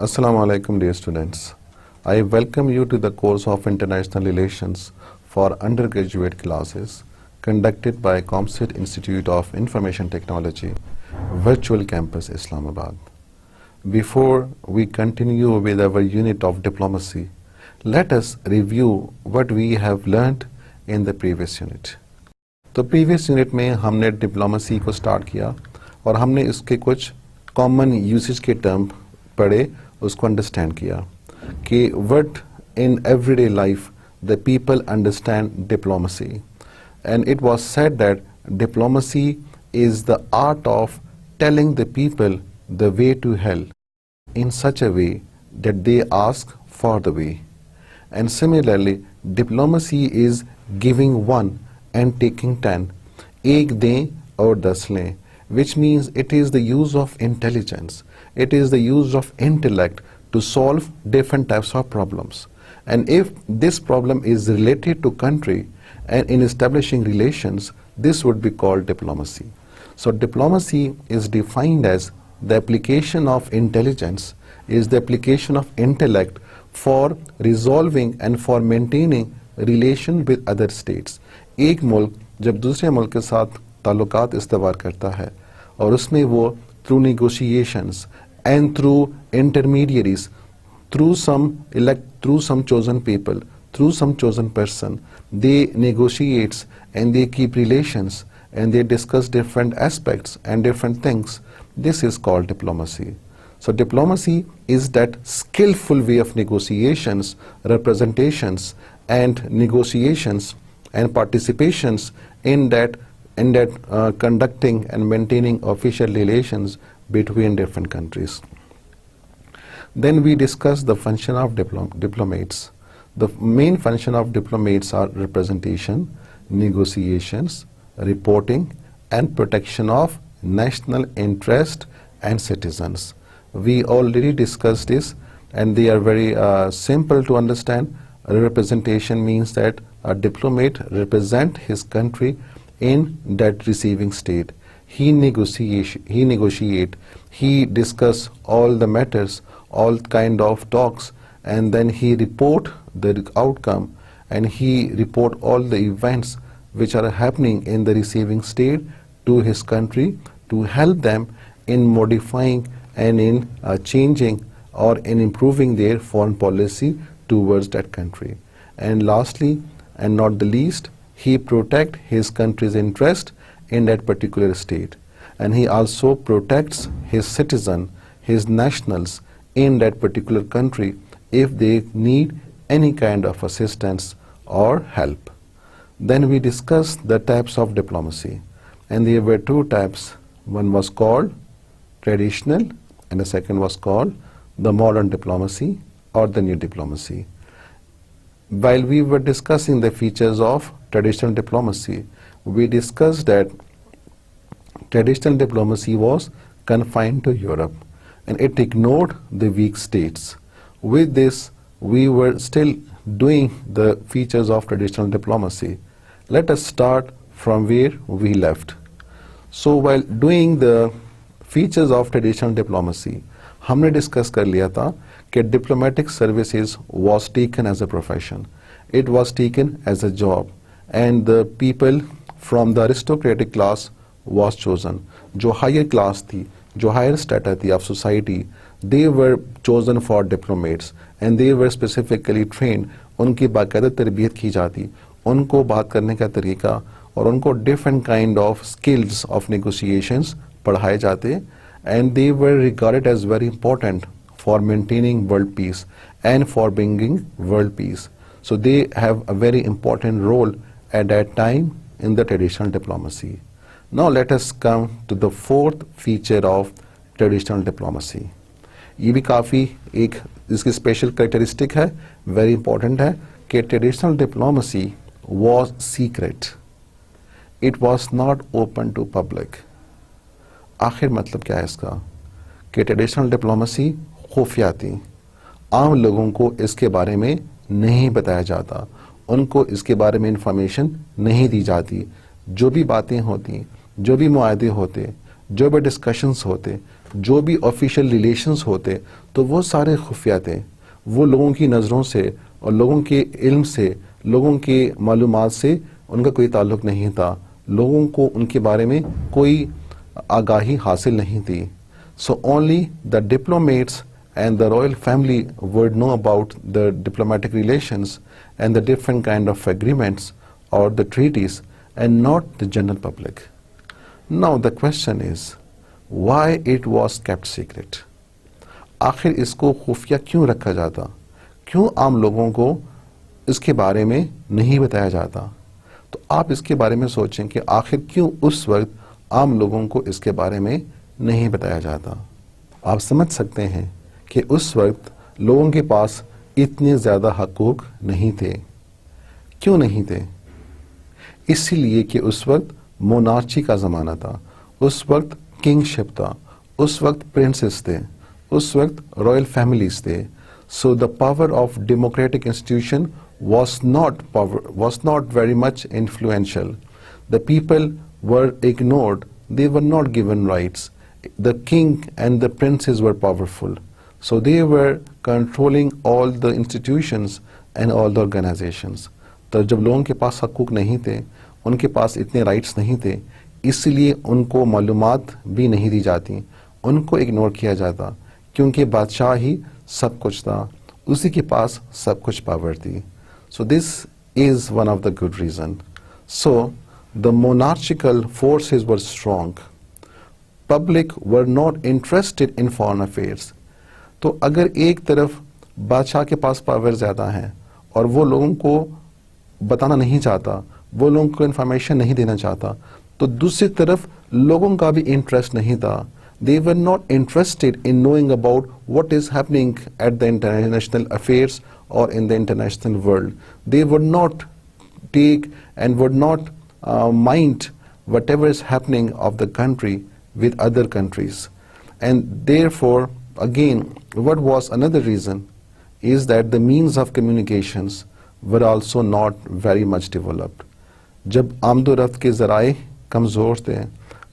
Assalamu alaikum, dear students. I welcome you to the course of International Relations for undergraduate classes conducted by ComSit Institute of Information Technology, Virtual Campus, Islamabad. Before we continue with our unit of diplomacy, let us review what we have learned in the previous unit. तो previous unit में हमने diplomacy को start किया और हमने इसके कुछ common usage के टर्म पढ़े, उसको अंडरस्टैंड किया कि what in everyday life the people understand diplomacy, and it was said that diplomacy is the art of telling the people the way to hell in such a way that they ask for the way. And similarly, diplomacy is giving one and taking 10. एक दें और 10 लें, which means it is the use of intelligence. It is the use of intellect to solve different types of problems. And if this problem is related to country and in establishing relations, this would be called diplomacy. So diplomacy is defined as the application of intelligence, is the application of intellect for resolving and for maintaining relation with other states. एक मुल्क जब दूसरे मुल्क के साथ ताल्लुकात इस्तेवार करता है और उसमें वो through negotiations and through intermediaries, through some chosen people, through some chosen person, they negotiates and they keep relations and they discuss different aspects and different things. This is called diplomacy. So diplomacy is that skillful way of negotiations, representations and negotiations and participations in that conducting and maintaining official relations between different countries. Then we discuss the function of diplomats. The main function of diplomats are representation, negotiations, reporting and protection of national interest and citizens. We already discussed this and they are very simple to understand. Representation means that a diplomat represents his country in that receiving state. He negotiate, he discuss all the matters, all kind of talks, and then he report the outcome and he report all the events which are happening in the receiving state to his country to help them in modifying and in changing or in improving their foreign policy towards that country. And lastly, and not the least, he protect his country's interest in that particular state. And he also protects his citizen, his nationals in that particular country if they need any kind of assistance or help. Then we discussed the types of diplomacy. And there were two types. One was called traditional and the second was called the modern diplomacy or the new diplomacy. While we were discussing the features of traditional diplomacy, we discussed that traditional diplomacy was confined to Europe and it ignored the weak states. With this, we were still doing the features of traditional diplomacy. Let us start from where we left. So while doing the features of traditional diplomacy, हमने discuss कर लिया था कि diplomatic services was taken as a profession. It was taken as a job and the people from the aristocratic class was chosen. जो higher class थी, जो higher strata थी of society, they were chosen for diplomats and they were specifically trained. उनकी बाकायदा तरबियत की जाती, उनको बात करने का तरीका और उनको different kind of skills of negotiations पढ़ाए जाते and they were regarded as very important for maintaining world peace and for bringing world peace. So they have a very important role at that time in the traditional diplomacy. Now let us come to the fourth feature of traditional diplomacy. ये भी काफ़ी एक इसकी special characteristic है, very important है कि traditional diplomacy was secret. It was not open to public. आखिर मतलब क्या है इसका कि ट्रेडिशनल डिप्लोमेसी खुफिया थी, आम लोगों को इसके बारे में नहीं बताया जाता, उनको इसके बारे में इंफॉर्मेशन नहीं दी जाती. जो भी बातें होती, जो भी मुआहदे होते, जो भी डिस्कशंस होते, जो भी ऑफिशियल रिलेशंस होते तो वो सारे खुफिया थे, वो लोगों की नज़रों से और लोगों के इल्म से, लोगों के मालूमात से उनका कोई ताल्लुक़ नहीं था, लोगों को उनके बारे में कोई आगाही हासिल नहीं थी. So only the diplomats and the royal family would know about the diplomatic relations and the different kind of agreements or the treaties, and not the general public. Now the question is, why it was kept secret? आखिर इसको खुफिया क्यों रखा जाता, क्यों आम लोगों को इसके बारे में नहीं बताया जाता? तो आप इसके बारे में सोचें कि आखिर क्यों उस वक्त आम लोगों को इसके बारे में नहीं बताया जाता. आप समझ सकते हैं कि उस वक्त लोगों के पास इतने ज़्यादा हकूक़ नहीं थे. क्यों नहीं थे? इसीलिए कि उस वक्त मोनार्ची का ज़माना था, उस वक्त किंगशिप था, उस वक्त प्रिंसेस थे, उस वक्त रॉयल फैमिलीज थे. So the power of democratic institution was not very much influential. The people were ignored, they were not given rights. The king and the princes were powerful. So they were controlling all the institutions and all the organizations. तो जब लोगों के पास हकूक़ नहीं थे, उनके पास इतने rights नहीं थे, इसलिए उनको मालूमात भी नहीं दी जाती, उनको इग्नोर किया जाता, क्योंकि बादशाह ही सब कुछ था, उसी के पास सब कुछ पावर थी. So this is one of the good reason. So the monarchical forces were strong. Public were not interested in foreign affairs. तो अगर एक तरफ बादशाह के पास पावर ज़्यादा है और वो लोगों को बताना नहीं चाहता, वो लोगों को इन्फॉर्मेशन नहीं देना चाहता, तो दूसरी तरफ लोगों का भी इंटरेस्ट नहीं था. They were not interested in knowing about what is happening at the international affairs or in the international world. They would not take and would not mind whatever is happening of the country with other countries. And therefore, again, what was another reason is that the means of communications were also not very much developed. जब आमदोरफ्त के ज़राए कमज़ोर थे,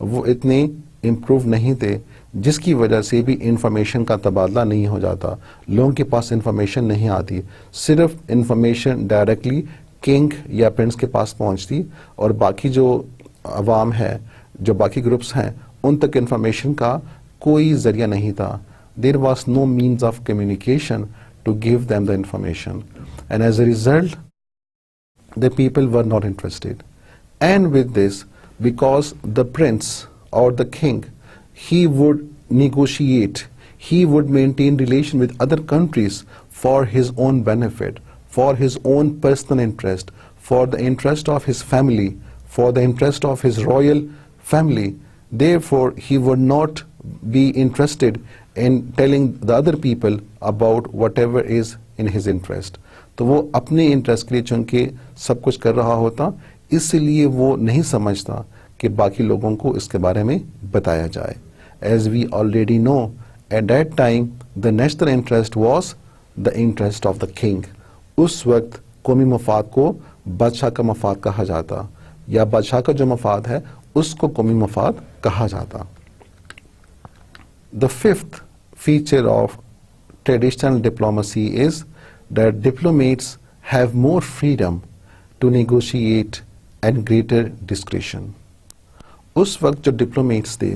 वो इतने improve नहीं थे, जिसकी वजह से भी इंफॉर्मेशन का तबादला नहीं हो जाता, लोगों के पास इंफॉर्मेशन नहीं आती, सिर्फ इंफॉर्मेशन डायरेक्टली किंग या प्रिंस के पास पहुंचती और बाकी जो अवाम है, जो बाकी ग्रुप्स हैं, उन तक इंफॉर्मेशन का कोई ज़रिया नहीं था. There was no means of communication to give them the information, and as a result the people were not interested. And with this, because the prince or the king, he would negotiate, he would maintain relation with other countries for his own benefit, for his own personal interest, for the interest of his family, for the interest of his royal family. Therefore, he would not be interested in telling the other people about whatever is in his interest. तो वो अपने interest के लिए चूंकि सब कुछ कर रहा होता, इसलिए वो नहीं समझता कि बाकी लोगों को इसके बारे में बताया जाए. As we already know, at that time the national interest was the interest of the king. उस वक्त कौमी मफाद को बादशाह का मफाद कहा जाता, या बादशाह का जो मफाद है उसको कौमी मफाद कहा जाता. The fifth feature of traditional diplomacy is that diplomats have more freedom to negotiate and greater discretion. उस वक्त जो डिप्लोमेट्स थे,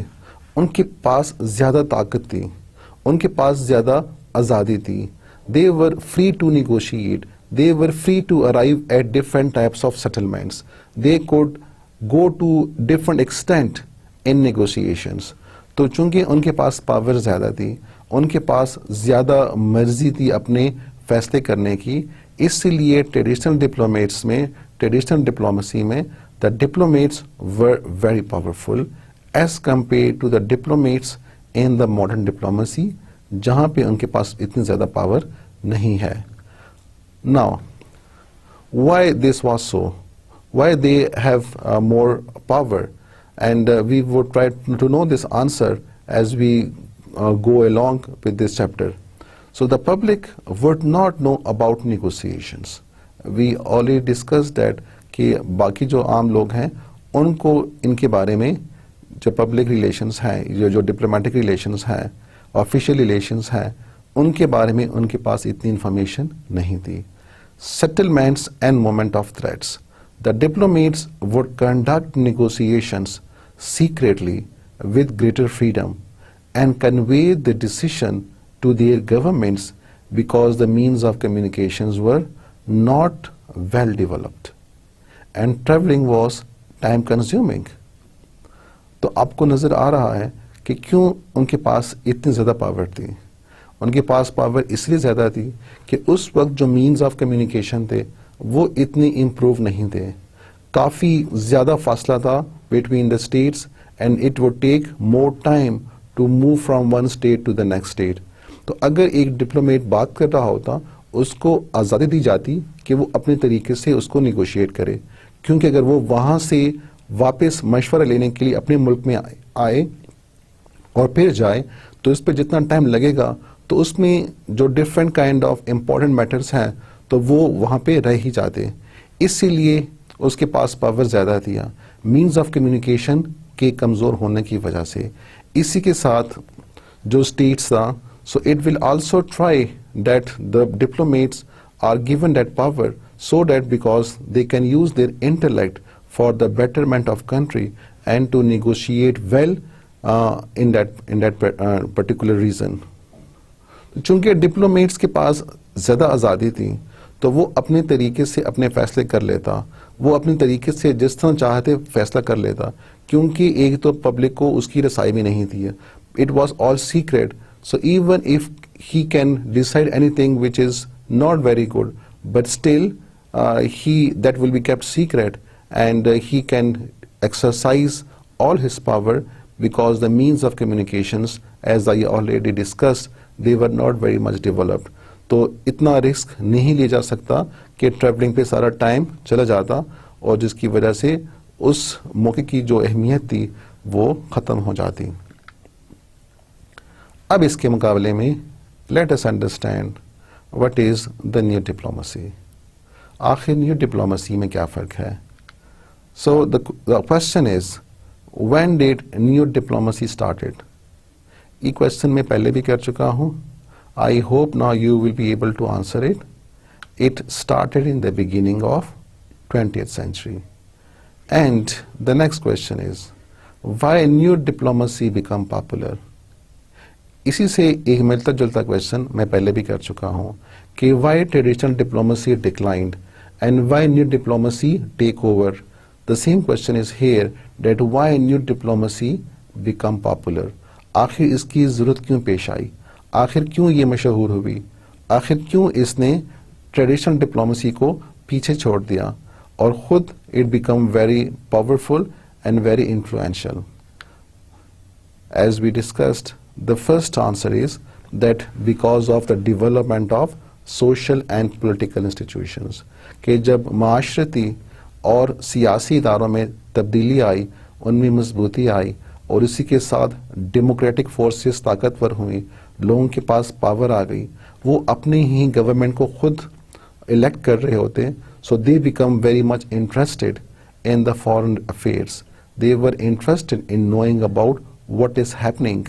उनके पास ज़्यादा ताकत थी, उनके पास ज़्यादा आज़ादी थी. They were free to negotiate, they were free to arrive at different types of settlements, they could go to different extent in negotiations. तो चूंकि उनके पास पावर ज़्यादा थी, उनके पास ज़्यादा मर्जी थी अपने फैसले करने की, इसलिए ट्रेडिशनल डिप्लोमेट्स में, ट्रेडिशनल डिप्लोमेसी में the diplomats were very powerful as compared to the diplomats in the modern diplomacy, जहाँ पे उनके पास इतनी ज़्यादा पावर नहीं है. Now, why this was so? Why they have more power? And we would try to know this answer as we go along with this chapter. So the public would not know about negotiations. We already discussed that कि बाकी जो आम लोग हैं उनको इनके बारे में जो पब्लिक रिलेशंस हैं, जो डिप्लोमेटिक रिलेशंस हैं, ऑफिशियल रिलेशंस हैं, उनके बारे में उनके पास इतनी इंफॉर्मेशन नहीं थी. Settlements and moment of threats. The diplomats would conduct negotiations secretly with greater freedom and convey the decision to their governments because the means of communications were not well developed and traveling was time consuming. तो आपको नज़र आ रहा है कि क्यों उनके पास इतनी ज़्यादा पावर थी. उनके पास पावर इसलिए ज़्यादा थी कि उस वक्त जो मीन्स ऑफ कम्युनिकेशन थे वो इतनी इम्प्रूव नहीं थे. काफ़ी ज़्यादा फासला था between the states and it would take more time to move from one state to the next state. तो अगर एक डिप्लोमेट बात कर रहा होता, उसको आज़ादी दी जाती कि वो अपने तरीके से उसको निगोशिएट करे, क्योंकि अगर वो वहाँ से वापस मशवरा लेने के लिए अपने मुल्क में आए और फिर जाए तो इस पर जितना टाइम लगेगा तो उसमें जो different kind of important matters हैं तो वो वहाँ पे रह ही जाते. इसीलिए उसके पास पावर ज़्यादा थी, मीन्स ऑफ कम्युनिकेशन के कमज़ोर होने की वजह से. इसी के साथ जो स्टेट्स था, so it will also try that the diplomats are given that power so that because they can use their intellect for the betterment of country and to negotiate well in that particular region. चूंकि diplomats के पास ज़्यादा आज़ादी थी तो वो अपने तरीके से अपने फैसले कर लेता, वो अपने तरीके से जिस तरह चाहते फैसला कर लेता, क्योंकि एक तो पब्लिक को उसकी रसाई भी नहीं थी. It was all secret. So even if he can decide anything which is not very good, but still that will be kept secret, and he can exercise all his power because the means of communications, as I already discussed, they were not very much developed. तो इतना risk नहीं लिया जा सकता कि travelling पे सारा time चला जाता और जिसकी वजह से उस मौके की जो अहमियत थी वो ख़त्म हो जाती. अब इसके मुकाबले में let us understand what is the new diplomacy. आखिर न्यू डिप्लोमेसी में क्या फ़र्क है. So the question is when did new diplomacy started. ये क्वेश्चन मैं पहले भी कर चुका हूँ. I hope now you will be able to answer it. It started in the beginning of 20th century. And the next question is why new diplomacy become popular. इसी से एक मिलता जुलता क्वेश्चन मैं पहले भी कर चुका हूँ कि why traditional diplomacy declined and why new diplomacy take over. The same question is here, that why new diplomacy become popular. आखिर इसकी ज़रूरत क्यों पेश आई, आखिर क्यों ये मशहूर हुई, आखिर क्यों इसने ट्रेडिशनल डिप्लोमेसी को पीछे छोड़ दिया और ख़ुद it become very powerful and very influential. As we discussed, the first answer is that because of the development of social and political institutions. कि जब माशरती और सियासी इदारों में तब्दीली आई, उनमें मजबूती आई और इसी के साथ डेमोक्रेटिक फोर्सेस ताकतवर हुई, लोगों के पास पावर आ गई, वो अपने ही गवर्नमेंट को खुद इलेक्ट कर रहे होते. So they become very much interested in the foreign affairs. They were interested in knowing about what is happening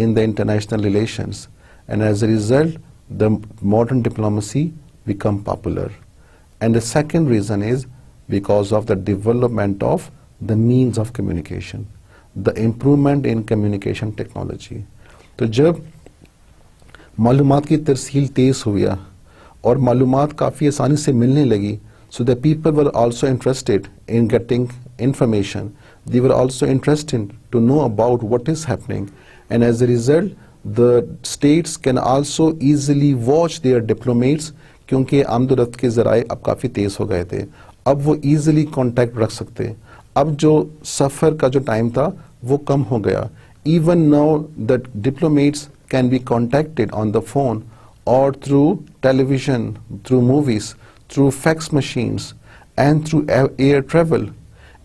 in the international relations, and as a result the modern diplomacy become popular. And the second reason is because of the development of the means of communication, the improvement in communication technology. तो जब मालूमात की तरसील तेज़ हुआ और मालूमात काफ़ी आसानी से मिलने लगी, so the people were also interested in getting information. They were also interested to know about what is happening, and as a result the states can also easily watch their diplomats, क्योंकि आमदोरफ्त के ज़राए अब काफ़ी तेज़ हो गए थे, अब वो easily contact रख सकते. अब जो सफ़र का जो टाइम था वो कम हो गया. Even now the diplomats can be contacted on the phone or through television, through movies, through fax machines and through air travel.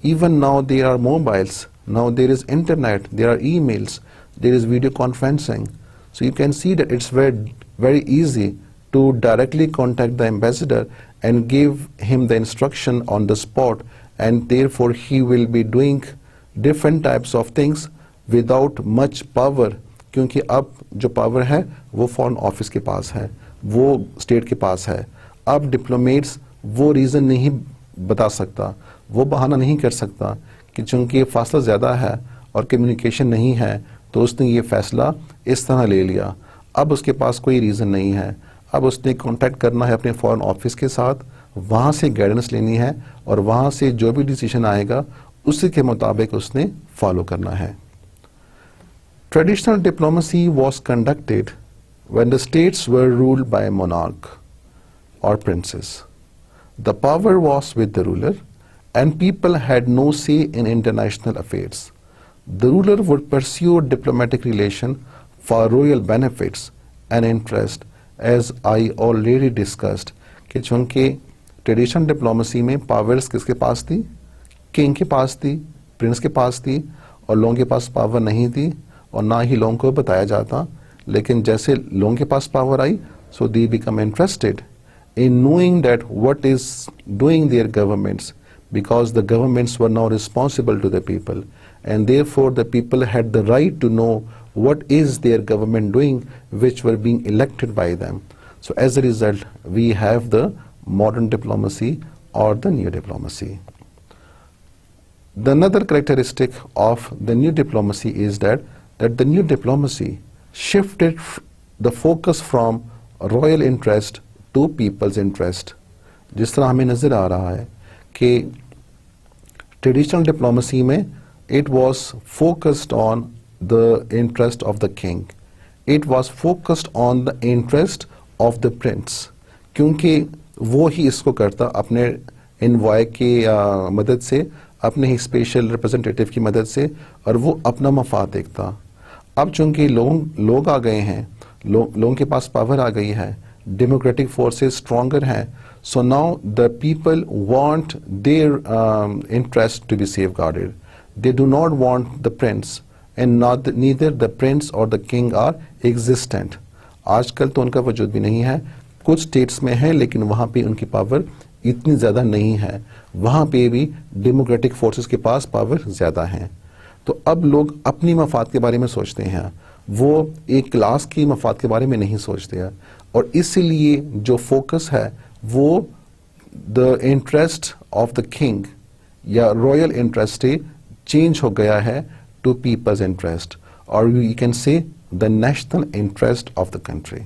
Even now there are mobiles, now there is internet, there are emails, there is video conferencing. So you can see that it's very easy to directly contact the ambassador and give him the instruction on the spot, and therefore he will be doing different types of things without much power, क्योंकि अब जो power है वो foreign office के पास है, वो state के पास है। अब डिप्लोमेट्स वो रीज़न नहीं बता सकता, वो बहाना नहीं कर सकता कि चूंकि ये फासला ज़्यादा है और कम्युनिकेशन नहीं है तो उसने ये फ़ैसला इस तरह ले लिया। अब उसके पास कोई रीज़न नहीं है, अब उसने कांटेक्ट करना है अपने फॉरेन ऑफिस के साथ, वहाँ से गाइडेंस लेनी है और वहाँ से जो भी डिसीजन आएगा उसी के मुताबिक उसने फॉलो करना है। Traditional diplomacy was conducted when the states were ruled by a monarch or princes. The power was with the ruler and people had no say in international affairs. The ruler would pursue diplomatic relation for royal benefits and interest, as I already discussed कि चूंकि traditional diplomacy में powers किसके पास थी, king के पास थी, Prince के पास थी, और लोगों के पास पावर नहीं थी और ना ही लोगों को बताया जाता। लेकिन जैसे लोगों के पास पावर आई, so they become interested in knowing that what is doing their governments, because the governments were now responsible to the people and therefore the people had the right to know what is their government doing, which were being elected by them. So as a result we have the modern diplomacy or the new diplomacy. The another characteristic of the new diplomacy is that the new diplomacy shifted the focus from royal interest to people's interest. जिस तरह हमें नज़र आ रहा है कि traditional diplomacy में it was focused on the interest of the king, it was focused on the interest of the prince, क्योंकि वो ही इसको करता अपने इनवॉय की मदद से, अपने ही स्पेशल रिप्रेजेंटेटिव की मदद से, और वो अपना मफाद देखता। अब चूंकि लोग आ गए हैं, लोगों के पास पावर आ गई है, डेमोक्रेटिक फोर्सेस स्ट्रॉन्गर हैं, so now the people want their interest to be safeguarded. They do not want the prince and neither the prince और द किंग आर एग्जिस्टेंट। आजकल तो उनका वजूद भी नहीं है, कुछ स्टेट्स में है लेकिन वहाँ पे उनकी पावर इतनी ज़्यादा नहीं है, वहाँ पे भी डेमोक्रेटिक फोर्सेस के पास पावर ज़्यादा है। तो अब लोग अपनी मफाद के बारे में सोचते हैं, वो एक क्लास की मफाद के बारे में नहीं सोचते हैं, और इसीलिए जो फोकस है वो the interest of the king या रॉयल इंटरेस्ट चेंज हो गया है टू पीपल्स इंटरेस्ट, और you can say the national interest of the country.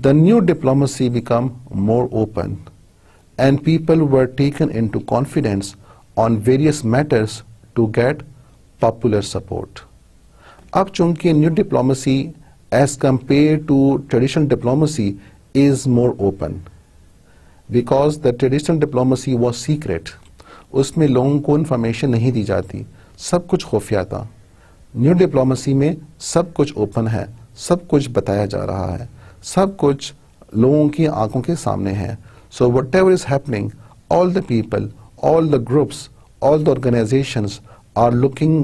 The new diplomacy became more open and people were taken into confidence on various matters to get popular support. अब चूंकि new diplomacy as compared to traditional diplomacy is more open, because the traditional diplomacy was secret, उसमें लोगों को information नहीं दी जाती, सब कुछ खुफिया था। न्यू डिप्लोमेसी में सब कुछ ओपन है, सब कुछ बताया जा रहा है, सब कुछ लोगों की आंखों के सामने है। सो whatever is happening, all the people, all the groups, all the organizations are looking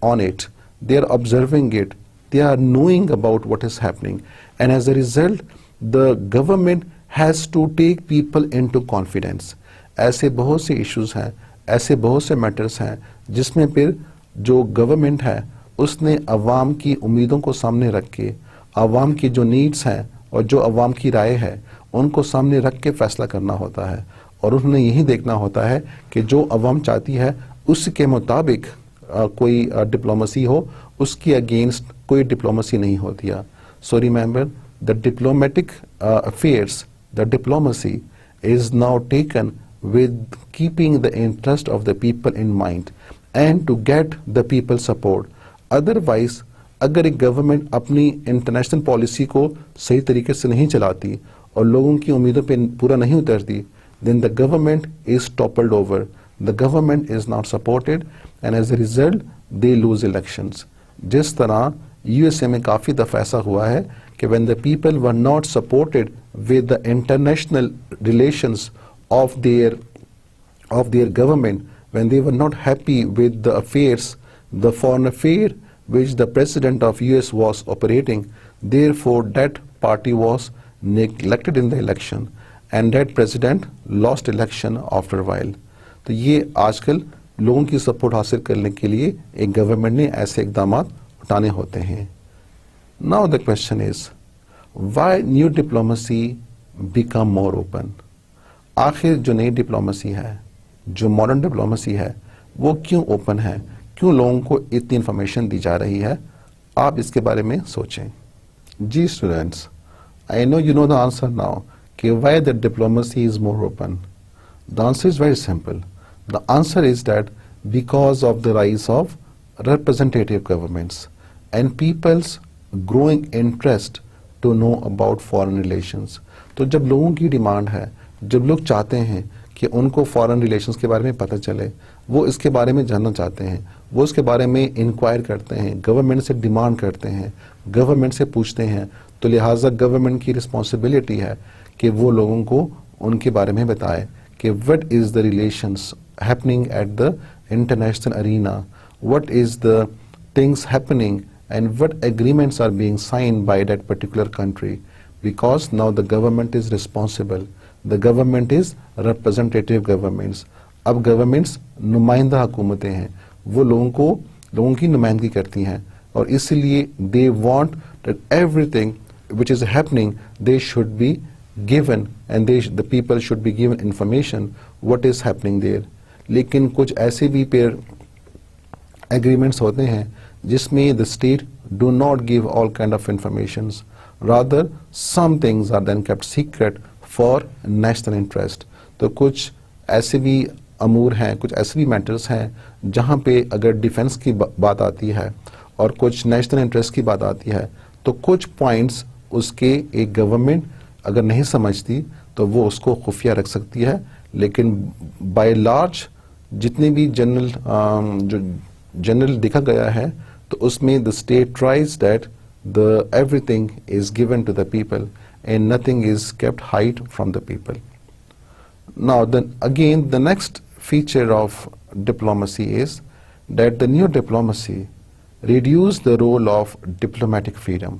on it, they are observing it, they are knowing about what is happening, and as a result the government has to take people into confidence. ऐसे बहुत से issues हैं, ऐसे बहुत से matters हैं जिसमें फिर जो गवर्नमेंट है उसने अवाम की उम्मीदों को सामने रख के, अवाम की जो नीड्स हैं और जो अवाम की राय है उनको सामने रख के फैसला करना होता है, और उन्हें यही देखना होता है कि जो अवाम चाहती है उसके मुताबिक कोई डिप्लोमेसी हो, उसकी अगेंस्ट कोई डिप्लोमेसी नहीं होती है। So remember the diplomatic affairs, the diplomacy is now taken with keeping the interest of the people in mind and to get the people support. Otherwise अगर एक गवर्नमेंट अपनी इंटरनेशनल पॉलिसी को सही तरीके से नहीं चलाती और लोगों की उम्मीदों पे पूरा नहीं उतरती, then the government is toppled over, the government is not supported and as a result they lose elections. जिस तरह यूएसए में काफ़ी दफ़ा ऐसा हुआ है कि when the people were not supported with the international relations of their government, when they were not happy with the affairs, the foreign affair which the president of US was operating, therefore that party was neglected in the election and that president lost election after a while. तो ये आजकल लोगों की support हासिल करने के लिए एक गवर्नमेंट ने ऐसे इकदाम उठाने होते हैं। Now the question is why new diplomacy become more open. आखिर जो नई डिप्लोमेसी है, जो मॉडर्न डिप्लोमेसी है, वो क्यों ओपन है, क्यों लोगों को इतनी इंफॉर्मेशन दी जा रही है? आप इसके बारे में सोचें। जी students, I know you know the answer now कि why the diplomacy is more open. The answer is very simple. The answer is that because of the rise of representative governments and people's growing interest to know about foreign relations। तो जब लोगों की demand है, जब लोग चाहते हैं कि उनको फॉरेन रिलेशंस के बारे में पता चले, वो इसके बारे में जानना चाहते हैं, वो इसके बारे में इंक्वायर करते हैं, गवर्नमेंट से डिमांड करते हैं, गवर्नमेंट से पूछते हैं, तो लिहाजा गवर्नमेंट की रिस्पॉन्सिबिलिटी है कि वो लोगों को उनके बारे में बताए कि what is the relations happening at the international arena, what is the things happening and what agreements are being signed by that particular country, because now the government is responsible, the government is representative governments। अब governments नुमाइंदा हुकूमतें हैं, वो लोगों की नुमाइंदगी करती हैं, और इसीलिए they want that everything which is happening they should be given and the people should be given information what is happening there। लेकिन कुछ ऐसे भी पेयर एग्रीमेंट्स होते हैं जिसमें the state do not give all kind of informations, rather some things are then kept secret for national interest. तो कुछ ऐसे भी अमूर हैं, कुछ ऐसे भी मैटर्स हैं जहां पे अगर डिफेंस की बात आती है और कुछ नेशनल इंटरेस्ट की बात आती है, तो कुछ पॉइंट्स उसके एक गवर्नमेंट अगर नहीं समझती तो वो उसको खुफिया रख सकती है, लेकिन बाय लार्ज जितने भी जनरल देखा गया है तो उसमें the state tries that the everything is given to the people and nothing is kept hide from the people. Now again the next feature of diplomacy is that the new diplomacy reduced the role of diplomatic freedom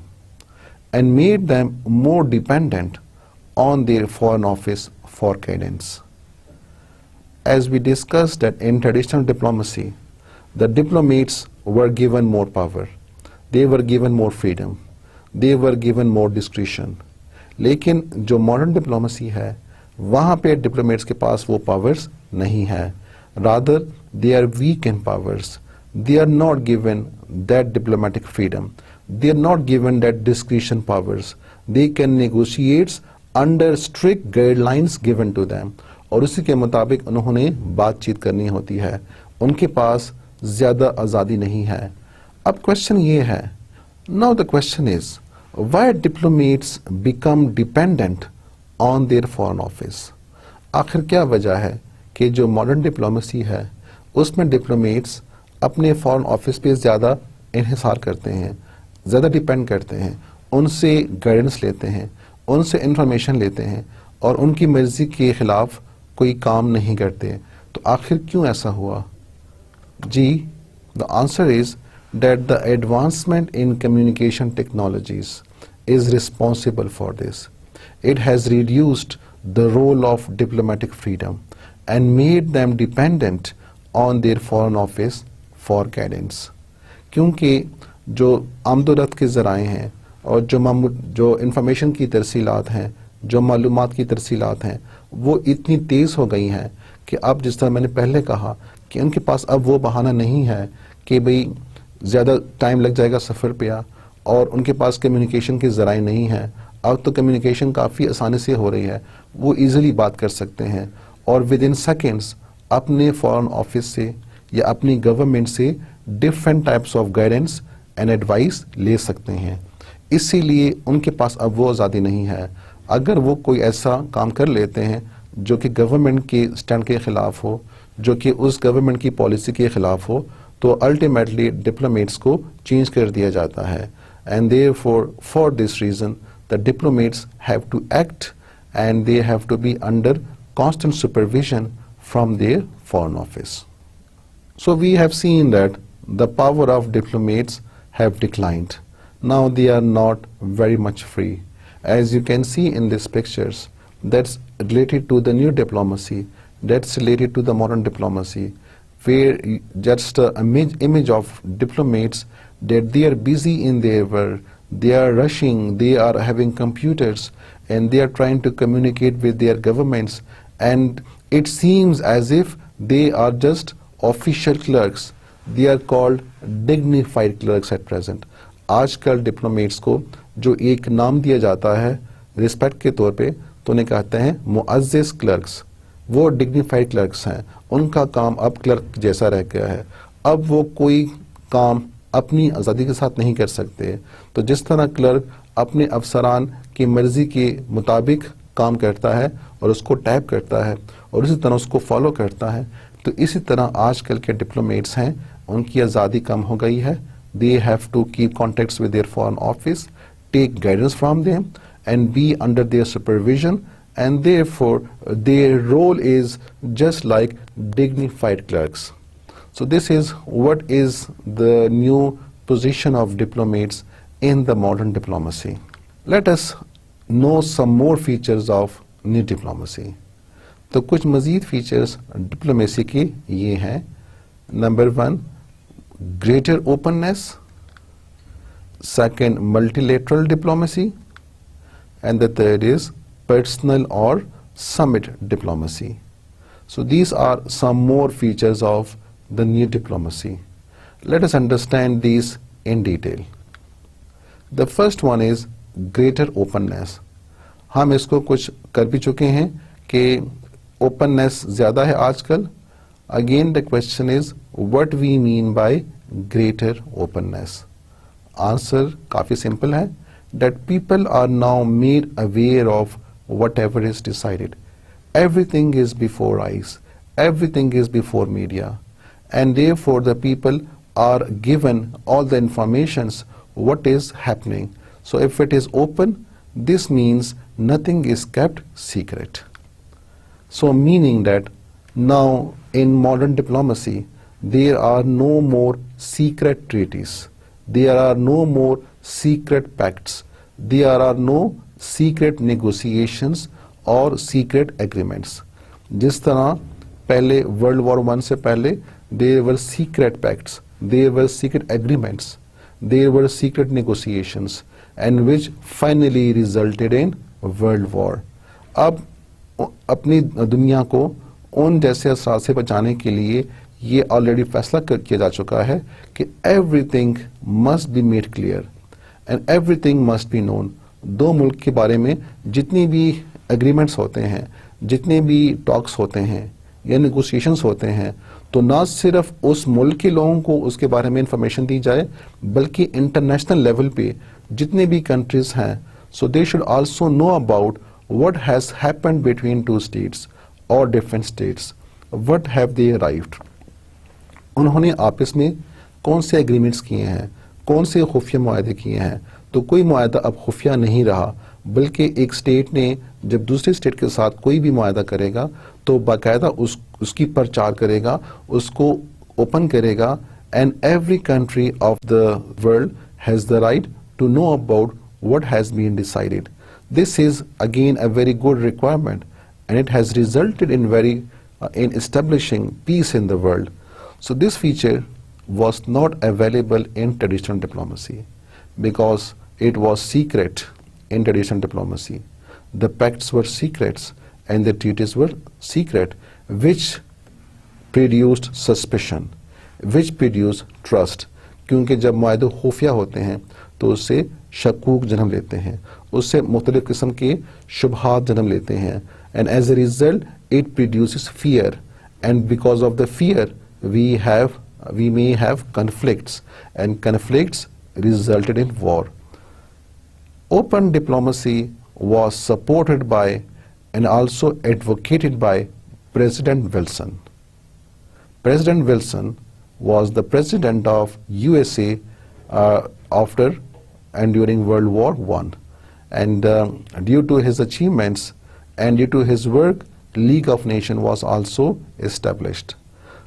and made them more dependent on their foreign office for guidance. As we discussed that in traditional diplomacy, the diplomats were given more power, they were given more freedom, they were given more discretion. लेकिन जो modern diplomacy है वहाँ पे diplomats के पास वो powers नहीं है, rather they are weak in powers, they are not given that diplomatic freedom, they are not given that discretion powers, they can negotiate under strict guidelines given to them, और उसी के मुताबिक उन्होंने बातचीत करनी होती है, उनके पास ज़्यादा आज़ादी नहीं है। अब क्वेश्चन ये है, now the question is why diplomats become dependent on their foreign office। आखिर क्या वजह है कि जो मॉडर्न डिप्लोमेसी है उसमें डिप्लोमेट्स अपने फॉरेन ऑफिस पे ज़्यादा इन्हिसार करते हैं, ज़्यादा डिपेंड करते हैं, उनसे गाइडेंस लेते हैं, उनसे इंफॉर्मेशन लेते हैं और उनकी मर्ज़ी के ख़िलाफ़ कोई काम नहीं करते। तो आखिर क्यों ऐसा हुआ? जी, the answer is that the advancement in communication technologies is responsible for this. It has reduced the role of diplomatic freedom and made them dependent on their foreign office for guidance. क्योंकि जो आमदोरफ्त के ज़राए हैं और जो information की तरसीलात हैं, जो मालूमात की तरसीलात हैं, वो इतनी तेज़ हो गई हैं कि अब जिस तरह मैंने पहले कहा कि उनके पास अब वो बहाना नहीं है कि भाई ज़्यादा टाइम लग जाएगा सफ़र पे और उनके पास कम्युनिकेशन के ज़राए नहीं हैं। अब तो कम्युनिकेशन काफ़ी आसानी से हो रही है, वो इजीली बात कर सकते हैं और विद इन सेकेंड्स अपने फॉरेन ऑफिस से या अपनी गवर्नमेंट से different types of guidance and advice ले सकते हैं। इसीलिए उनके पास अब वो आज़ादी नहीं है। अगर वो कोई ऐसा काम कर लेते हैं जो कि गवर्नमेंट के स्टैंड के ख़िलाफ़ हो, जो कि उस गवर्नमेंट की पॉलिसी के ख़िलाफ़ हो, तो अल्टीमेटली डिप्लोमेट्स को चेंज कर दिया जाता है। And therefore for this reason the diplomats have to act and they have to be under constant supervision from their foreign office. So we have seen that the power of diplomats have declined. Now they are not very much free. As you can see in these pictures, that's related to the new diplomacy, that's related to the modern diplomacy. where just image of diplomats that they are busy in their work, they are rushing, they are having computers, and they are trying to communicate with their governments, and it seems as if they are just official clerks. They are called dignified clerks at present. आजकल diplomats को जो एक नाम दिया जाता है respect के तौर पे, तो उन्हें कहते हैं मुअज़्ज़िज़ क्लर्क्स। वो डिग्निफाइड क्लर्क्स हैं, उनका काम अब क्लर्क जैसा रह गया है। अब वो कोई काम अपनी आज़ादी के साथ नहीं कर सकते। तो जिस तरह क्लर्क अपने अफसरान की मर्जी के मुताबिक काम करता है और उसको टैप करता है और इसी तरह उसको फॉलो करता है, तो इसी तरह आजकल के डिप्लोमेट्स हैं, उनकी आज़ादी कम हो गई है। They have to keep contacts with their foreign office, take guidance from them and be under their supervision, and therefore their role is just like dignified clerks. So this is what is the new position of diplomats in the modern diplomacy. Let us know some more features of new diplomacy. तो कुछ मज़ीद features diplomacy के ये हैं। Number 1, greater openness. Second, multilateral diplomacy. And the third is personal or summit diplomacy. So these are some more features of the new diplomacy. Let us understand these in detail. The first one is greater openness. हम इसको कुछ कर भी चुके हैं कि openness ज़्यादा है आजकल। Again the question is what we mean by greater openness. Answer काफ़ी simple है, that people are now made aware of whatever is decided. Everything is before eyes, everything is before media, and therefore the people are given all the informations what is happening. So if it is open, this means nothing is kept secret. So meaning that now in modern diplomacy there are no more secret treaties, there are no more secret pacts, there are no secret negotiations और secret agreements. जिस तरह पहले world war 1 से पहले there were secret pacts, there were secret agreements, there were secret negotiations, and which finally resulted in world war. अब अपनी दुनिया को उन जैसे असरात से बचाने के लिए ये ऑलरेडी फैसला किया जा चुका है कि everything must be made clear and everything must be known. दो मुल्क के बारे में जितनी भी एग्रीमेंट्स होते हैं, जितने भी टॉक्स होते हैं या नेगोशिएशंस होते हैं, तो ना सिर्फ उस मुल्क के लोगों को उसके बारे में इंफॉर्मेशन दी जाए, बल्कि इंटरनेशनल लेवल पे जितने भी कंट्रीज हैं, so they should also know about what has happened between two states और different states, what have they arrived. उन्होंने आपस में कौन से एग्रीमेंट्स किए हैं, कौन से खुफिया मुआहदे किए हैं। तो कोई मुआहदा अब खुफिया नहीं रहा, बल्कि एक स्टेट ने जब दूसरे स्टेट के साथ कोई भी मुआहदा करेगा तो बाकायदा उसकी प्रचार करेगा, उसको ओपन करेगा, and every country of the world has the right to know about what has been decided. This is again a very good requirement, and it has resulted in establishing peace in the world. So this feature was not available in traditional diplomacy because it was secret in traditional diplomacy. The pacts were secrets and the treaties were secret, which produced suspicion, which produced trust. क्योंकि जब मुआहदे खुफिया होते हैं तो उससे शकूक जन्म लेते हैं, उससे मुख्तलिफ किस्म के शुबहात जन्म लेते हैं, and as a result it produces fear, and because of the fear we may have conflicts, and conflicts resulted in war. Open diplomacy was supported by and also advocated by President Wilson. President Wilson was the president of USA after and during World War I, and due to his achievements and due to his work, League of Nations was also established.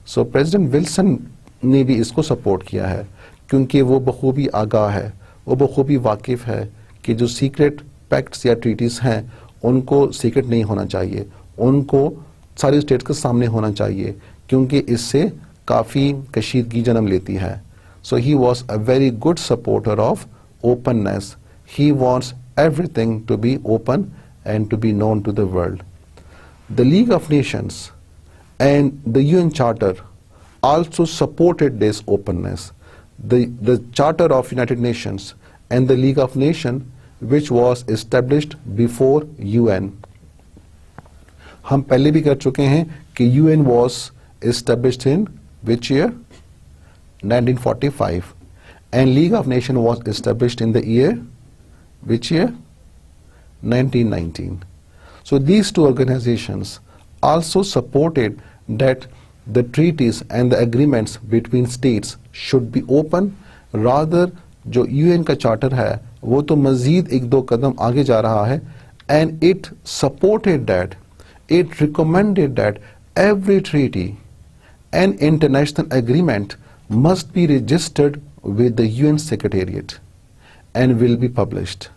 So President Wilson ने भी इसको support किया है क्योंकि वो बखूबी आगाह है, वो बखूबी वाकिफ है कि जो सीक्रेट पैक्ट्स या ट्रीटीज़ हैं उनको सीक्रेट नहीं होना चाहिए, उनको सारी स्टेट्स के सामने होना चाहिए, क्योंकि इससे काफ़ी कशीदगी जन्म लेती है. So he was a very good supporter of openness. He wants everything to be open and to be known to the world. The League of Nations and the UN Charter also supported this openness. The Charter of United Nations and the League of Nations, which was established before UN. हम पहले भी कर चुके हैं कि UN was established in which year? 1945. And League of Nations was established in the year, which year? 1919. So these two organizations also supported that the treaties and the agreements between states should be open. Rather, जो UN का charter है वो तो मजीद एक दो कदम आगे जा रहा है, and it supported that, it recommended that every treaty and international agreement must be registered with the UN Secretariat and will be published.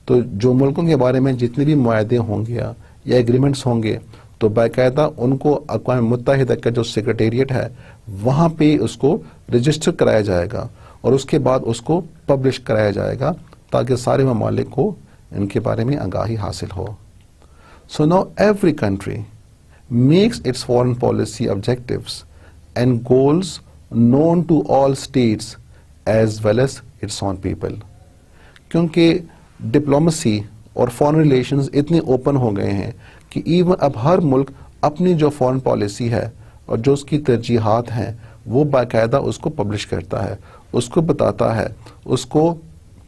तो जो मुल्कों के बारे में जितने भी मुआहदे होंगे या एग्रीमेंट्स होंगे तो बाकायदा उनको अक़वाम मुत्तहिदा का जो सेक्रेटेरिएट है वहाँ पे उसको रजिस्टर कराया जाएगा और उसके बाद उसको पब्लिश कराया जाएगा ताकि सारे ममालिक को इनके बारे में आगाही हासिल हो. So now every country makes its foreign policy objectives and goals known to all states as well as its own people. क्योंकि डिप्लोमेसी और फॉरेन रिलेशंस इतने ओपन हो गए हैं कि इवन अब हर मुल्क अपनी जो फॉरेन पॉलिसी है और जो उसकी तरजीहात हैं वो बाकायदा उसको पब्लिश करता है, उसको बताता है, उसको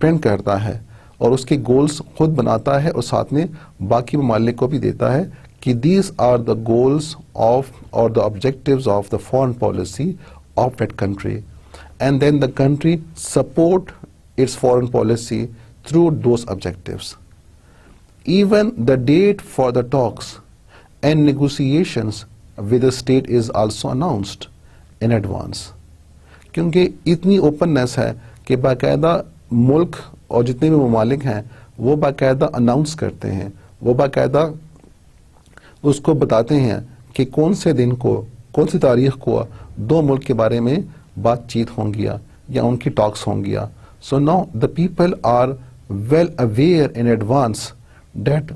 प्रिंट करता है और उसके गोल्स खुद बनाता है और साथ में बाकी ममालिक को भी देता है कि these are the goals of or the objectives of the foreign policy of that country, and then the country support its foreign policy through those objectives. Even the date for the talks and negotiations with the state is also announced in advance. क्योंकि इतनी openness है कि बाकायदा मुल्क और जितने भी ममालिक हैं वो बाकायदा अनाउंस करते हैं, वो बाकायदा उसको बताते हैं कि कौन से दिन को, कौन सी तारीख को दो मुल्क के बारे में बातचीत होंगी या उनकी टॉक्स होंगी. So now the people are well aware in advance that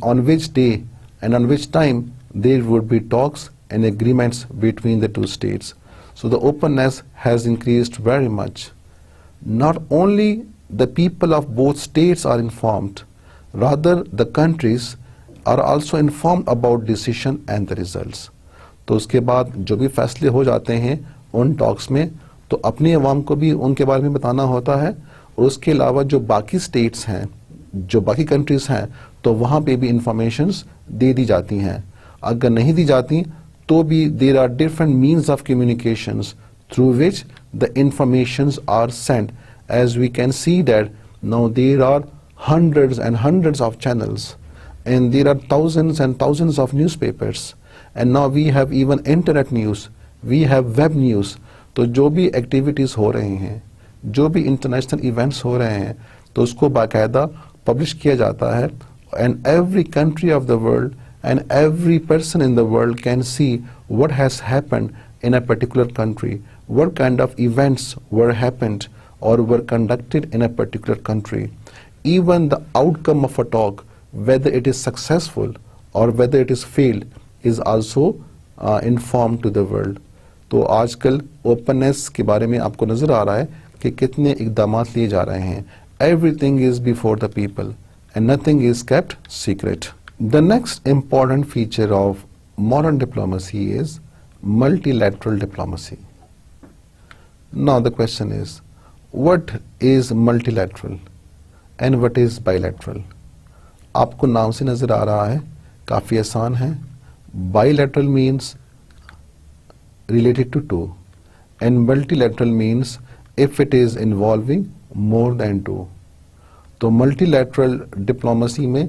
on which day and on which time there would be talks and agreements between the two states. So the openness has increased very much. Not only the people of both states are informed, rather the countries are also informed about decision and the results. तो उसके बाद जो भी फैसले हो जाते हैं उन टॉक्स में तो अपनी अवाम को भी उनके बारे में बताना होता है और उसके अलावा जो बाकी स्टेट्स हैं, जो बाकी कंट्रीज़ हैं तो वहाँ पे भी इंफॉर्मेशंस दे दी जाती हैं. अगर नहीं दी जाती तो भी there are different means of communications through which the informations are sent. As we can see that now there are hundreds and hundreds of channels and there are thousands and thousands of newspapers and now we have even internet news, we have web news. तो जो भी activities हो रही हैं, जो भी international events हो रहे हैं तो उसको बाकायदा पब्लिश किया जाता है and every country of the world and every person in the world can see what has happened in a particular country, what kind of events were happened or were conducted in a particular country. Even the outcome of a talk, whether it is successful or whether it is failed, is also informed to the world. तो आजकल openness के बारे में आपको नज़र आ रहा है कि कितने इक़दामात लिए जा रहे हैं. Everything is before the people and nothing is kept secret. The next important feature of modern diplomacy is multilateral diplomacy. Now the question is, what is multilateral and what is bilateral? आपको नाम से नज़र आ रहा है, काफ़ी आसान है. Bilateral means related to two and multilateral means if it is involving more than two. तो multilateral diplomacy में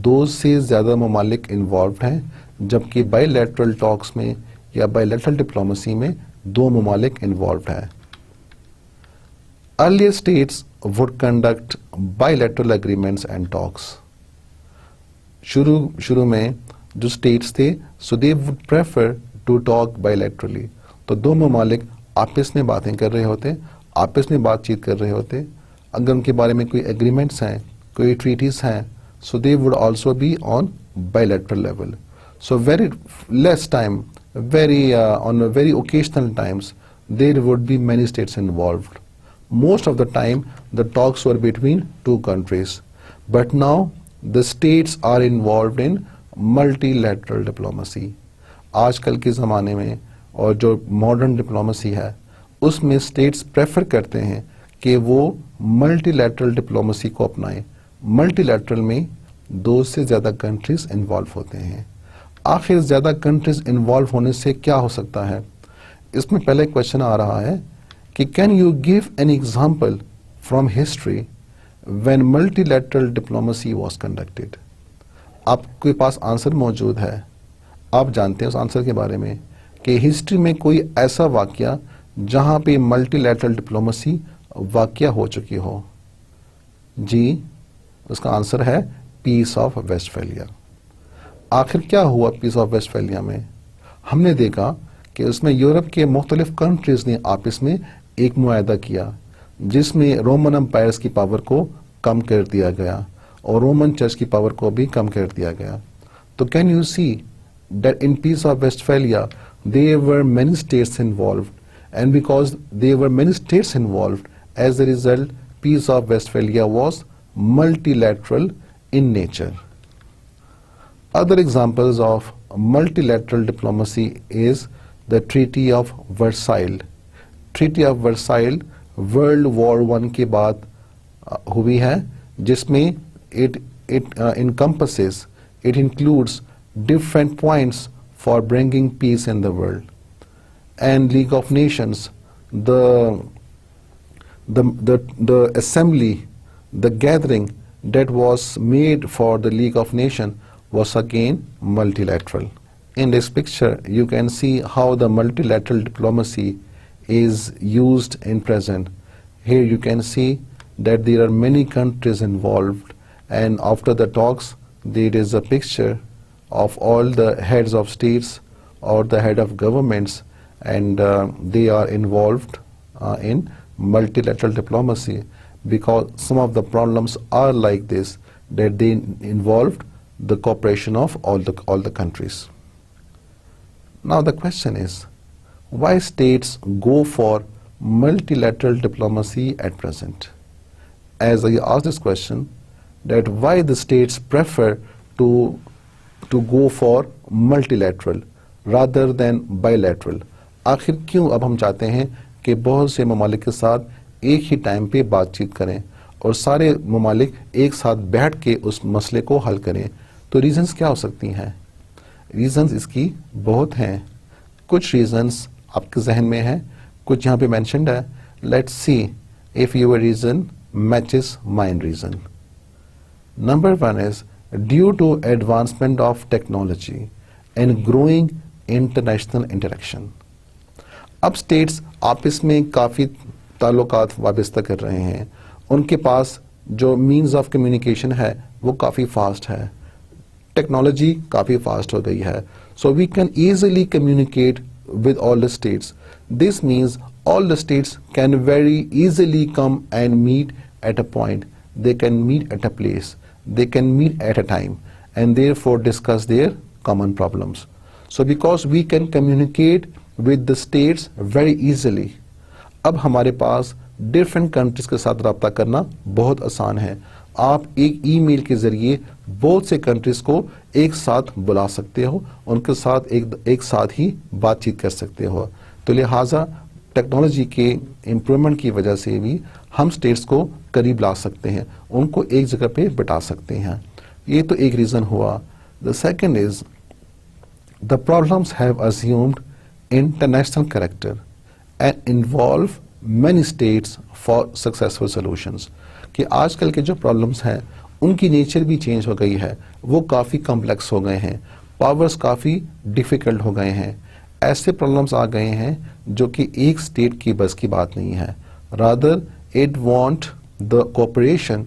दो से ज़्यादा ममालिक involved हैं जबकि bilateral talks में या bilateral diplomacy में दो ममालिक involved हैं. Earlier states would conduct bilateral agreements and talks. शुरू में जो states थे so they would prefer to talk bilaterally. तो दो ममालिक आपस में बातें कर रहे होते, आपस में बातचीत कर रहे होते, अगर उनके बारे में कोई एग्रीमेंट्स हैं, कोई ट्रीटीज हैं, so they would also be on bilateral level. So very less time, on a very occasional times, there would be many states involved. Most of the time, the talks were between two countries. But now, the states are involved in multilateral diplomacy. आजकल के ज़माने में और जो modern diplomacy है, उसमें states prefer करते हैं कि वो मल्टीलैटरल डिप्लोमेसी को अपनाएं। मल्टीलैटरल में दो से ज़्यादा कंट्रीज इन्वॉल्व होते हैं। आखिर ज़्यादा कंट्रीज इन्वॉल्व होने से क्या हो सकता है? इसमें पहले क्वेश्चन आ रहा है कि can you give an example from history when multilateral diplomacy was conducted. आपके पास आंसर मौजूद है, आप जानते हैं उस आंसर के बारे में कि हिस्ट्री में कोई ऐसा वाकया जहां पे मल्टीलैटरल डिप्लोमेसी वाकया हो चुकी हो। जी, उसका आंसर है पीस ऑफ वेस्टफैलिया। आखिर क्या हुआ पीस ऑफ वेस्टफैलिया में? हमने देखा कि उसमें यूरोप के मुख्तलिफ कंट्रीज ने आपस में एक मुआहदा किया जिसमें रोमन एम्पायर्स की पावर को कम कर दिया गया और रोमन चर्च की पावर को भी कम कर दिया गया। तो can you see that in peace of Westphalia there were many states involved, and because there were many states involved, as a result, Peace of Westphalia was multilateral in nature. Other examples of multilateral diplomacy is the Treaty of Versailles. Treaty of Versailles World War I के बाद हुई है, जिसमें it encompasses, it includes different points for bringing peace in the world. And League of Nations, the assembly, the gathering that was made for the League of Nations was again multilateral. In this picture, you can see how the multilateral diplomacy is used in present. Here you can see that there are many countries involved, and after the talks, there is a picture of all the heads of states or the head of governments, and they are involved in multilateral diplomacy because some of the problems are like this, that they involved the cooperation of all the countries. Now the question is, why states go for multilateral diplomacy at present? As I asked this question, that why the states prefer to go for multilateral rather than bilateral. आखिर क्यों अब हम चाहते हैं कि बहुत से ममालिक के साथ एक ही टाइम पे बातचीत करें और सारे ममालिक एक साथ बैठ के उस मसले को हल करें? तो रीजंस क्या हो सकती हैं? रीजंस इसकी बहुत हैं। कुछ रीजंस आपके जहन में हैं, कुछ यहाँ पे मेंशन्ड है। Let's see if your reason matches mine reason. Number 1 is due to advancement of technology and growing international interaction. अब स्टेट्स आपस में काफ़ी ताल्लुकात वाबस्ता कर रहे हैं, उनके पास जो मीन्स ऑफ कम्युनिकेशन है वो काफ़ी फास्ट है, टेक्नोलॉजी काफ़ी फास्ट हो गई है, so we can easily communicate with all the states. This means all the states can very easily come and meet at a point. They can meet at a place. They can meet at a time and therefore discuss their common problems. So because we can communicate with the states very easily, अब हमारे पास different countries के साथ रब्ता करना बहुत आसान है। आप एक ईमेल के जरिए बहुत से कंट्रीज को एक साथ बुला सकते हो, उनके साथ एक साथ ही बातचीत कर सकते हो। तो लिहाजा टेक्नोलॉजी के इम्प्रूवमेंट की वजह से भी हम स्टेट्स को करीब ला सकते हैं, उनको एक जगह पे बिठा सकते हैं। ये तो एक रीज़न हुआ। The second is the problems have assumed international character and involve many states for successful solutions. कि आजकल के जो प्रॉब्लम्स हैं उनकी नेचर भी चेंज हो गई है, वो काफ़ी कॉम्प्लेक्स हो गए हैं, पावर्स काफ़ी डिफ़िकल्ट हो गए हैं, ऐसे प्रॉब्लम्स आ गए हैं जो कि एक स्टेट की बस की बात नहीं है। Rather it want the cooperation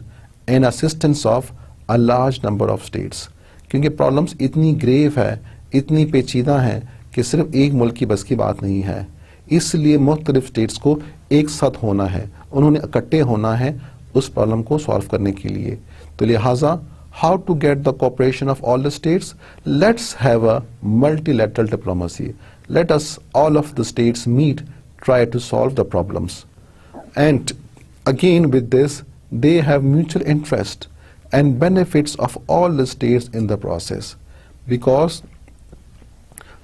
and assistance of a large number of states, क्योंकि प्रॉब्लम्स इतनी ग्रेव है, इतनी पेचीदा हैं कि सिर्फ एक मुल्क की बस की बात नहीं है। इसलिए मुख्तलिफ स्टेट्स को एक साथ होना है, उन्होंने इकट्ठे होना है उस प्रॉब्लम को सॉल्व करने के लिए। तो लिहाजा how to get the cooperation of all the states, let's have a multilateral diplomacy, let us all of the states meet, try to solve the problems, and again with this they have mutual interest and benefits of all the states in the process, because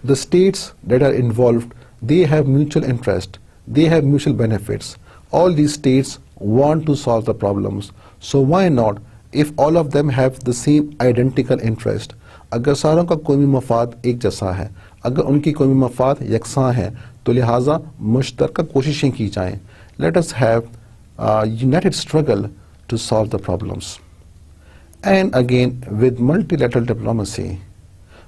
the states that are involved, they have mutual interest, they have mutual benefits, all these states want to solve the problems, so why not, if all of them have the same identical interest, अगर सारों का कोई मफाद एक जैसा है, अगर उनकी कोई मफाद यकसां है, तो लिहाजा मुश्तरका कोशिशें की जाएं। Let us have united struggle to solve the problems. And again with multilateral diplomacy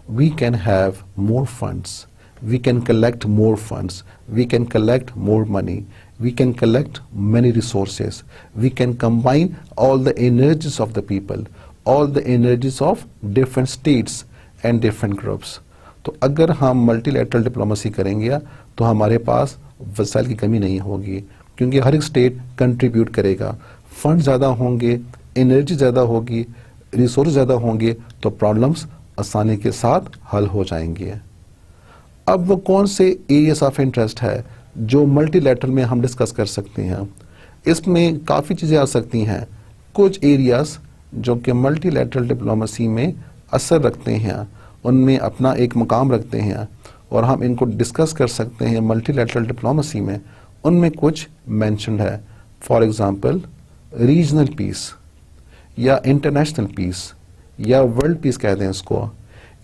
we can have more funds, we can collect more funds, we can collect more money, we can collect many resources, we can combine all the energies of the people, all the energies of different states and different groups. तो अगर हम multilateral diplomacy करेंगे तो हमारे पास वसाइल की कमी नहीं होगी, क्योंकि हर एक स्टेट कंट्रीब्यूट करेगा, फंड ज़्यादा होंगे, एनर्जी ज़्यादा होगी, रिसोर्स ज़्यादा होंगे, तो प्रॉब्लम्स आसानी के साथ हल हो जाएंगे। अब वो कौन से एरियाज ऑफ इंटरेस्ट है जो मल्टीलैटरल में हम डिस्कस कर सकते हैं? इसमें काफ़ी चीज़ें आ सकती हैं। कुछ एरियाज जो कि मल्टीलैटरल डिप्लोमेसी में असर रखते हैं, उनमें अपना एक मकाम रखते हैं और हम इनको डिस्कस कर सकते हैं मल्टीलैटरल डिप्लोमेसी में। उनमें कुछ मेंशन्ड है, फॉर एग्जांपल रीजनल पीस या इंटरनेशनल पीस या वर्ल्ड पीस कह दें इसको।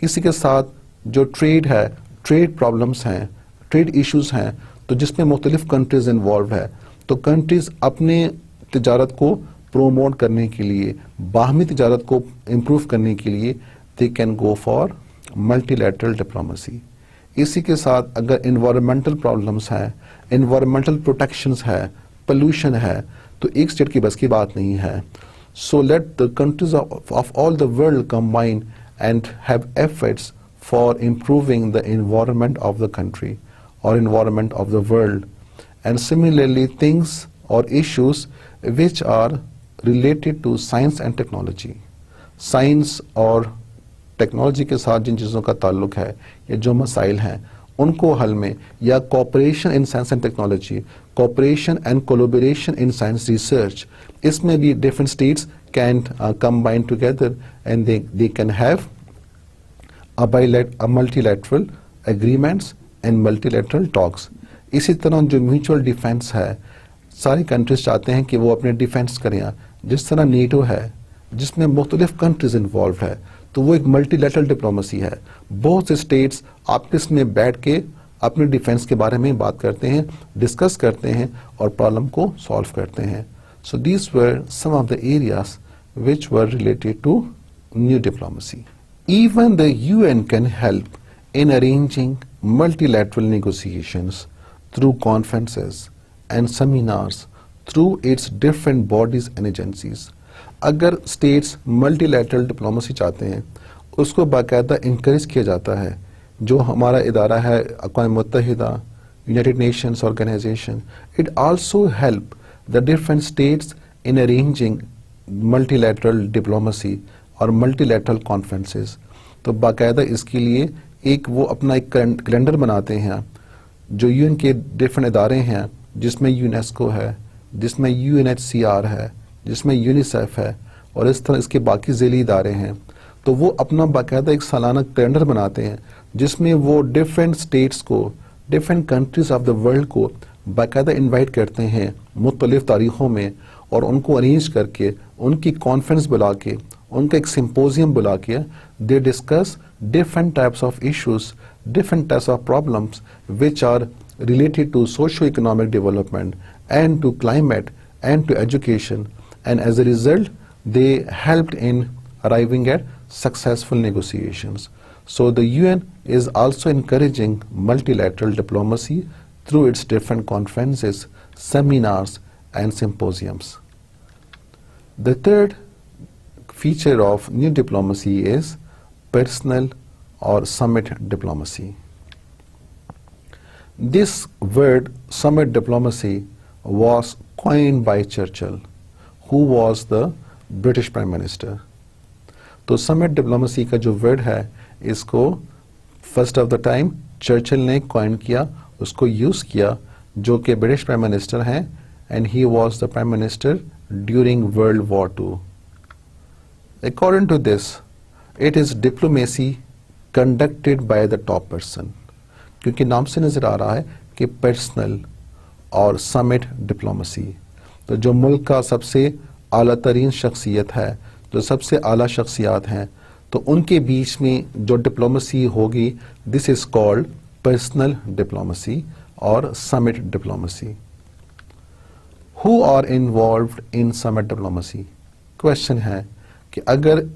इसी के साथ जो ट्रेड है, ट्रेड प्रॉब्लम्स हैं, ट्रेड इश्यूज हैं, तो जिसमें मुख्तलिफ कंट्रीज इन्वॉल्व है, तो कंट्रीज अपने तिजारत को प्रोमोट करने के लिए, बाहमी तिजारत को इम्प्रूव करने के लिए they can go for multilateral diplomacy. इसी के साथ अगर इन्वायरमेंटल प्रॉब्लम्स हैं, इन्वायरमेंटल प्रोटेक्शंस है, पोल्यूशन है, तो एक स्टेट की बस की बात नहीं है। So let the countries of all the world combine and have efforts for improving the environment of the country or environment of the world. And similarly, things or issues which are related to science and technology. Science और technology के साथ जिन चीज़ों का ताल्लुक है या जो मसाइल हैं उनको हल में, या cooperation in science and technology, cooperation and collaboration in science research, इसमें भी different states can combine together and they can have multilateral agreements and multilateral talks. इसी तरह जो म्यूचुअल डिफेंस है, सारी कंट्रीज चाहते हैं कि वो अपने डिफेंस करें। जिस तरह नेटो है जिसमें मुख्तलिफ कंट्रीज इन्वॉल्व है, तो वो एक मल्टीलैटरल डिप्लोमेसी है। बहुत से स्टेट्स आपस में बैठ के अपने डिफेंस के बारे में बात करते हैं, डिस्कस करते हैं और प्रॉब्लम को सॉल्व करते हैं। So these were some of the areas which were related to new diplomacy. Even the UN can help in arranging multilateral negotiations through conferences and seminars through its different bodies and agencies. अगर states multilateral diplomacy चाहते हैं, उसको बाकायदा encourage किया जाता है। जो हमारा इदारा है अक़वाम मुत्तहिदा, United Nations Organization, it also help the different states in arranging multilateral diplomacy और मल्टीलैटरल कॉन्फ्रेंसेस। तो बाकायदा इसके लिए एक वो अपना एक कैलेंडर बनाते हैं। जो यूएन के डिफरेंट इदारे हैं, जिसमें यूनेस्को है, जिसमें यूएनएचसीआर है, जिसमें यूनिसेफ है और इस तरह इसके बाकी ज़ेली इदारे हैं, तो वो अपना बाकायदा एक सालाना कैलेंडर बनाते हैं जिसमें वो डिफरेंट स्टेट्स को, different countries of the world को बाकायदा इन्वाइट करते हैं मुख्तलिफ तारीख़ों में, और उनको अरेंज करके, उनकी कॉन्फ्रेंस बुला के, उनका एक सिंपोजियम बुला के, they discuss different types of issues, different types of problems which are related to socio-economic development and to climate and to education, and as a result they helped in arriving at successful negotiations. So the UN is also encouraging multilateral diplomacy through its different conferences, seminars and symposiums. The third feature of new diplomacy is personal or summit diplomacy. This word summit diplomacy was coined by Churchill, who was the British Prime Minister. तो summit diplomacy का जो word है इसको first of the time Churchill ने coin किया, उसको use किया, जो कि British Prime Minister हैं, and he was the Prime Minister during World War II. According to this, it is diplomacy conducted by the top person. क्योंकि नाम से नजर आ रहा है कि पर्सनल और समिट डिप्लोमेसी, तो जो मुल्क का सबसे आला तरीन शख्सियत है, जो सबसे आला शख्सियात हैं, तो उनके बीच में जो डिप्लोमेसी होगी, this is called personal diplomacy और summit diplomacy. Who are involved in summit diplomacy? Question है कि अगर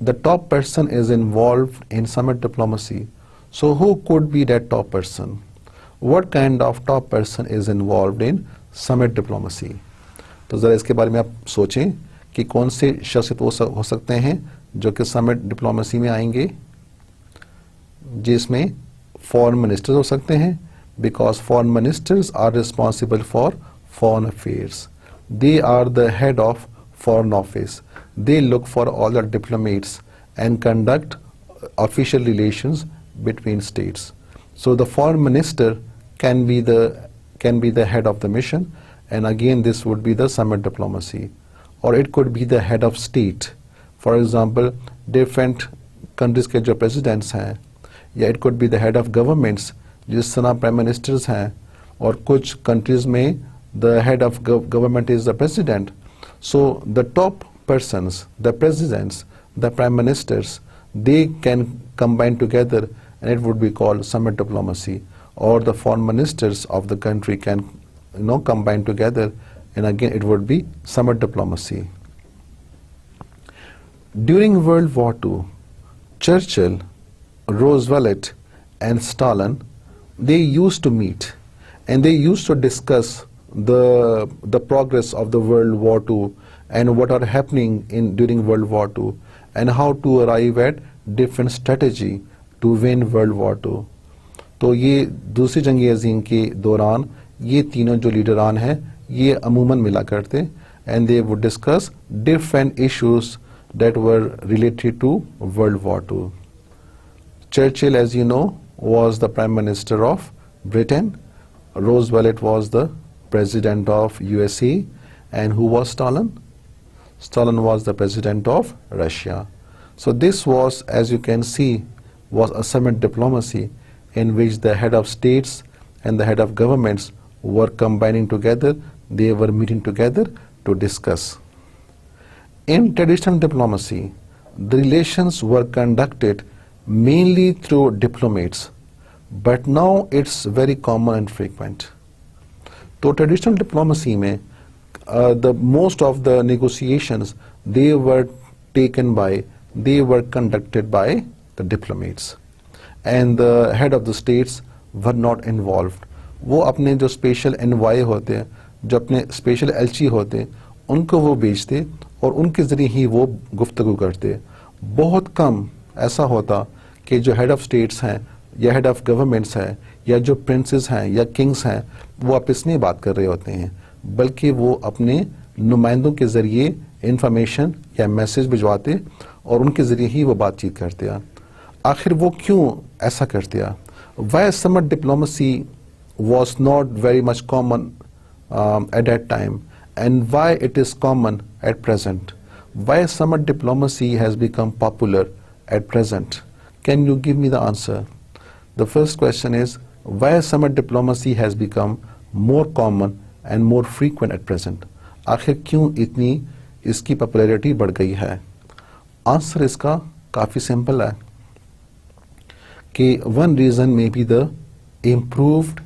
the top person is involved in summit diplomacy, so who could be that top person? What kind of top person is involved in summit diplomacy? तो ज़रा इसके बारे में आप सोचें कि कौन से शख्सियत हो सकते हैं जो कि समिट डिप्लोमेसी में आएंगे, जिसमें फॉरेन मिनिस्टर्स हो सकते हैं, because foreign ministers are responsible for foreign affairs. They are the head of foreign office. They look for all the diplomats and conduct official relations between states. So the foreign minister can be the head of the mission, and again this would be the summit diplomacy. Or it could be the head of state. For example, different countries के जो presidents हैं, या it could be the head of governments, जिस तरह prime ministers हैं, और कुछ countries में the head of government is the president. So the top persons, the presidents, the prime ministers, they can combine together, and it would be called summit diplomacy. Or the foreign ministers of the country can, combine together, and again it would be summit diplomacy. During World War II, Churchill, Roosevelt, and Stalin, they used to meet, and they used to discuss the progress of the World War II and what are happening during World War II, and how to arrive at different strategy to win World War II. तो ये दूसरी जंग अज़ीम के दौरान ये तीनों जो लीडरान हैं, ये अमूमन मिला करते, and they would discuss different issues that were related to World War II. Churchill, as you know, was the Prime Minister of Britain. Roosevelt was the President of USA, and who was Stalin? Stalin was the President of Russia. So this was, as you can see, was a summit diplomacy in which the head of states and the head of governments were combining together, they were meeting together to discuss. In traditional diplomacy, the relations were conducted mainly through diplomats, but now it's very common and frequent. So traditional diplomacy में the most of the negotiations they were conducted by the diplomats, and the head of the states were not involved. वो अपने जो special envoy होते हैं, जो अपने special एलची होते हैं, उनको वो भेजते और उनके ज़रिए ही वो गुफ्तगू करते. बहुत कम ऐसा होता कि जो हेड ऑफ स्टेट्स हैं या हेड ऑफ गवर्नमेंट्स हैं या जो प्रिंसेस हैं या किंग्स हैं, वो आपस में बात कर रहे होते हैं, बल्कि वो अपने नुमाइंदों के ज़रिए इंफॉर्मेशन या मैसेज भिजवाते और उनके ज़रिए ही वो बातचीत करते हैं. आखिर वो क्यों ऐसा करते हैं? Why summit diplomacy was not very much common at that time, and why it is common at present? Why summit diplomacy has become popular at present? Can you give me the answer? The first question is, why summit diplomacy has become more common and more frequent at present? आखिर क्यों इतनी इसकी popularity बढ़ गई है? Answer इसका काफ़ी simple है कि one reason may be the improved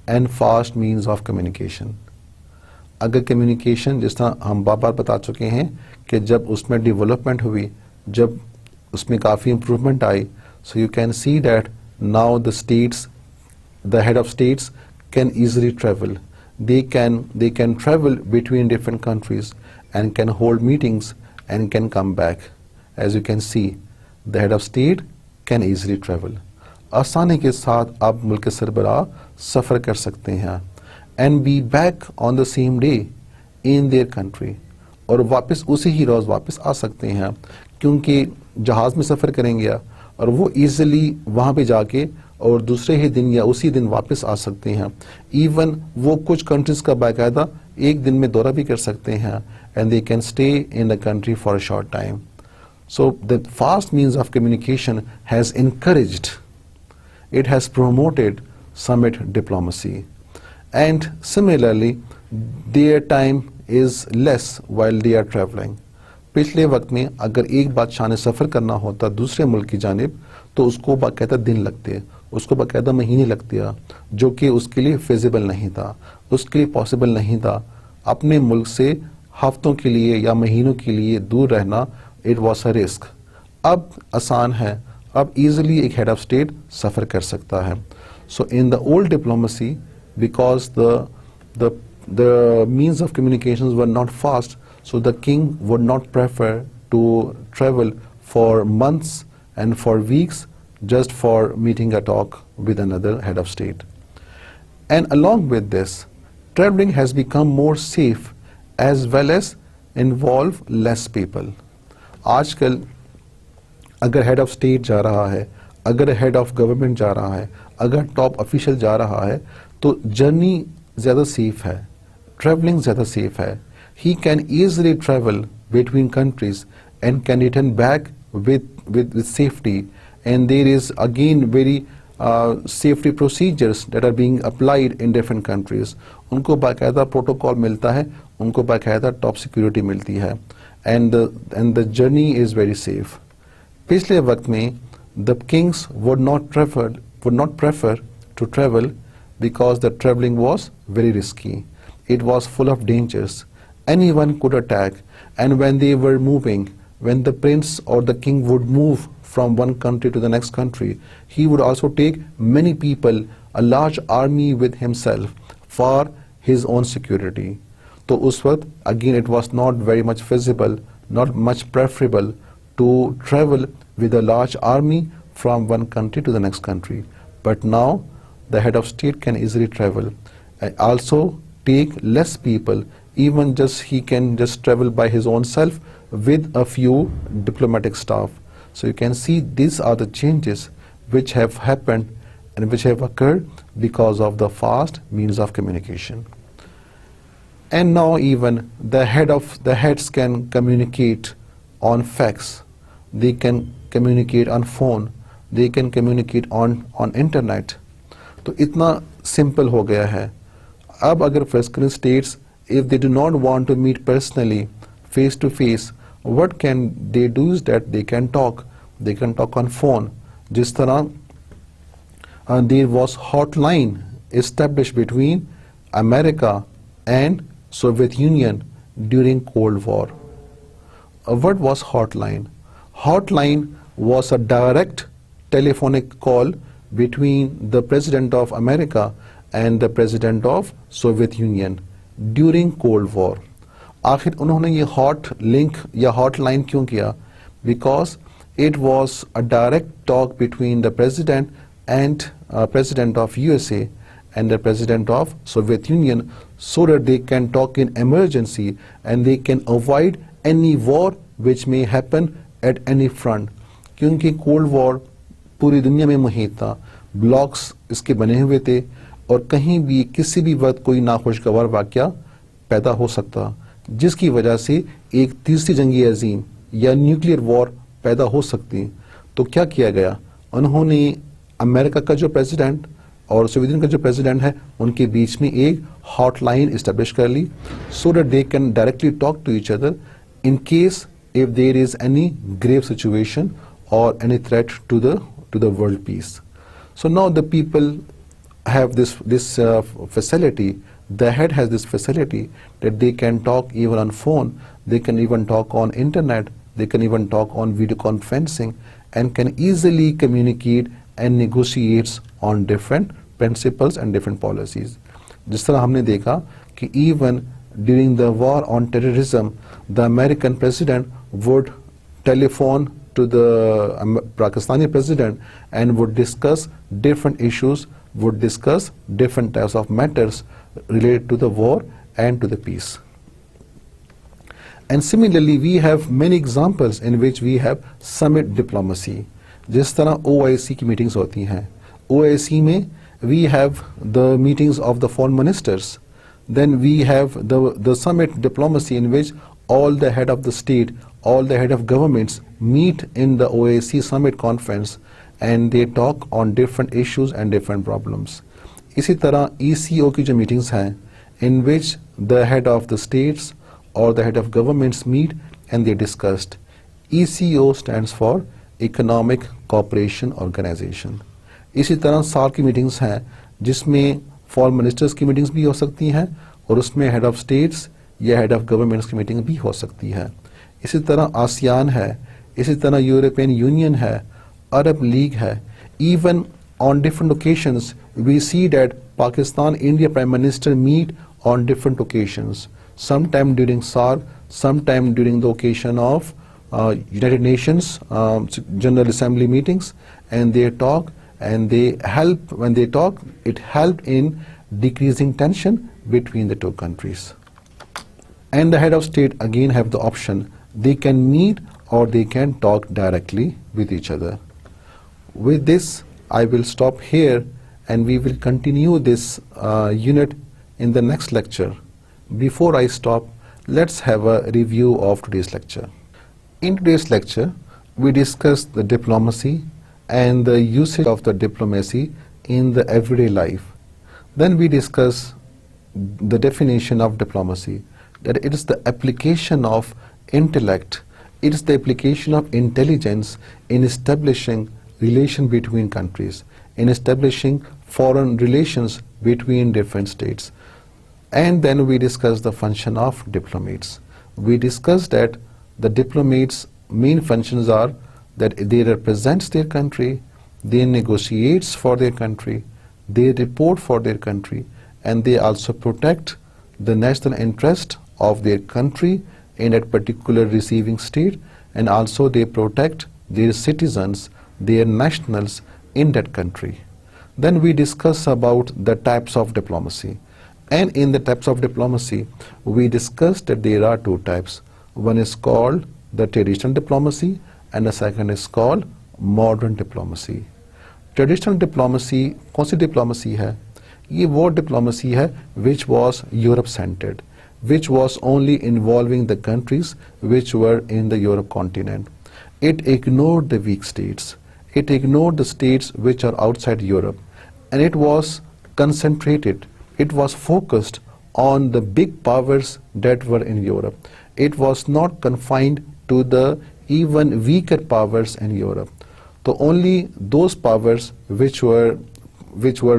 and fast means of communication. अगर कम्युनिकेशन, जिस तरह हम बार बार बता चुके हैं कि जब उसमें डेवलपमेंट हुई, जब उसमें काफ़ी improvement I, so you can see that now the states, the head of states can easily travel. They can travel between different countries and can hold meetings and can come back. As you can see, the head of state can easily travel. आसानी के साथ आप मुल्क के सरबराह सफ़र कर सकते हैं and be back on the same day in their country, और वापस उसी ही रोज़ वापस आ सकते हैं क्योंकि जहाज़ में सफ़र करेंगे और वो ईज़िली वहाँ पे जाके और दूसरे ही दिन या उसी दिन वापस आ सकते हैं। इवन वो कुछ कंट्रीज़ का बाकायदा एक दिन में दौरा भी कर सकते हैं and they can stay in the country for a short time. So the fast means of communication has encouraged, it has promoted summit diplomacy, and similarly their time is less while they are traveling. पिछले वक्त में अगर एक बादशाह ने सफ़र करना होता दूसरे मुल्क की जानिब तो उसको बाकायदा दिन लगते, उसको बाकायदा महीने लगते, जो कि उसके लिए फिजिबल नहीं था, उसके लिए पॉसिबल नहीं था। अपने मुल्क से हफ्तों के लिए या महीनों के लिए दूर रहना, इट वॉज अ रिस्क। अब आसान है, अब इजीली एक हेड ऑफ स्टेट सफ़र कर सकता है। So in the old diplomacy, because the means of communications were not fast, so the king would not prefer to travel for months and for weeks just for meeting a talk with another head of state. And along with this, traveling has become more safe as well as involve less people. आजकल अगर head of state जा रहा है, अगर head of government जा रहा है, अगर टॉप ऑफिशियल जा रहा है तो जर्नी ज़्यादा सेफ है, ट्रैवलिंग ज़्यादा सेफ है। He can easily travel between countries and can return back with safety, and there is again very safety procedures that are being applied in different countries. उनको बाकायदा प्रोटोकॉल मिलता है, उनको बाकायदा टॉप सिक्योरिटी मिलती है, and the journey is very safe. पिछले वक्त में the kings would not prefer to travel because the traveling was very risky. It was full of dangers. Anyone could attack, and when they were moving, when the prince or the king would move from one country to the next country, he would also take many people, a large army with himself for his own security. So उस वक्त again it was not very much feasible, not much preferable to travel with a large army from one country to the next country. But now the head of state can easily travel, also take less people. Even just he can just travel by his own self with a few diplomatic staff. So you can see these are the changes which have happened and which have occurred because of the fast means of communication. And now even the heads can communicate on fax, they can communicate on phone, they can communicate on internet. तो इतना simple हो गया है। अब अगर Western states, if they do not want to meet personally, face to face, what can they do is that they can talk on phone. जिस तरह there was hotline established between America and Soviet Union during Cold War. What was hotline? Hotline was a direct telephonic call between the President of America and the President of Soviet Union during cold war. आखिर उन्होंने ये hot link या hot line क्यों किया? Because it was a direct talk between the president and president of USA and the president of Soviet Union, so that they can talk in emergency and they can avoid any war which may happen at any front. क्योंकि cold war पूरी दुनिया में मुहित था, blocks इसके बने हुए थे और कहीं भी किसी भी वक्त कोई नाखुशगवार वाक़या पैदा हो सकता, जिसकी वजह से एक तीसरी जंगी अजीम या न्यूक्लियर वॉर पैदा हो सकती। तो क्या किया गया? उन्होंने अमेरिका का जो प्रेसिडेंट और सोवियत यूनियन का जो प्रेसिडेंट है उनके बीच में एक हॉटलाइन इस्टेब्लिश कर ली, so that they can directly talk to each other in case if there is any grave situation और any threat to the world peace. So now the people have this facility. The head has this facility that they can talk even on phone, they can even talk on internet, they can even talk on video conferencing, and can easily communicate and negotiate on different principles and different policies. जिस तरह हमने देखा कि even during the war on terrorism, the American president would telephone to the Pakistani president and would discuss different issues, would discuss different types of matters related to the war and to the peace. And similarly, we have many examples in which we have summit diplomacy. जिस तरह OIC की meetings होती हैं, OIC में we have the meetings of the foreign ministers. Then we have the summit diplomacy in which all the head of the state, all the head of governments meet in the OIC summit conference and they talk on different issues and different problems. इसी तरह ECO की जो meetings हैं in which the head of the states or the head of governments meet and they discussed. ECO stands for Economic Cooperation Organization. इसी तरह SAARC की meetings हैं जिसमें फॉरेन मिनिस्टर्स की मीटिंग्स भी हो सकती हैं और उसमें हेड ऑफ स्टेट्स या हेड ऑफ गवर्नमेंट्स की मीटिंग भी हो सकती है. इसी तरह आसियान है, इसी तरह यूरोपियन यूनियन है, अरब लीग है. Even on different occasions we see that Pakistan India prime minister meet on different occasions, sometime during SAARC, sometime during the occasion of United Nations General Assembly meetings, and they talk and they help. When they talk, it helped in decreasing tension between the two countries. And the head of state again have the option, they can meet or they can talk directly with each other. With this, I will stop here and we will continue this unit in the next lecture. Before I stop, let's have a review of today's lecture. In today's lecture, we discussed the diplomacy and the usage of the diplomacy in the everyday life. Then we discuss the definition of diplomacy, that it is the application of intellect, it is the application of intelligence in establishing relation between countries, in establishing foreign relations between different states. And then we discussed the function of diplomats. We discussed that the diplomats' main functions are that they represent their country, they negotiate for their country, they report for their country, and they also protect the national interest of their country in that particular receiving state, and also they protect their citizens, their nationals in that country. Then we discuss about the types of diplomacy. And in the types of diplomacy, we discussed that there are two types. One is called the traditional diplomacy and the second is called modern diplomacy. Traditional diplomacy, कौन सी diplomacy है? ये वो diplomacy है which was Europe-centered, which was only involving the countries which were in the Europe continent. It ignored the weak states. It ignored the states which are outside Europe, and it was concentrated. It was focused on the big powers that were in Europe. It was not confined to the even weaker powers in Europe. So only those powers which were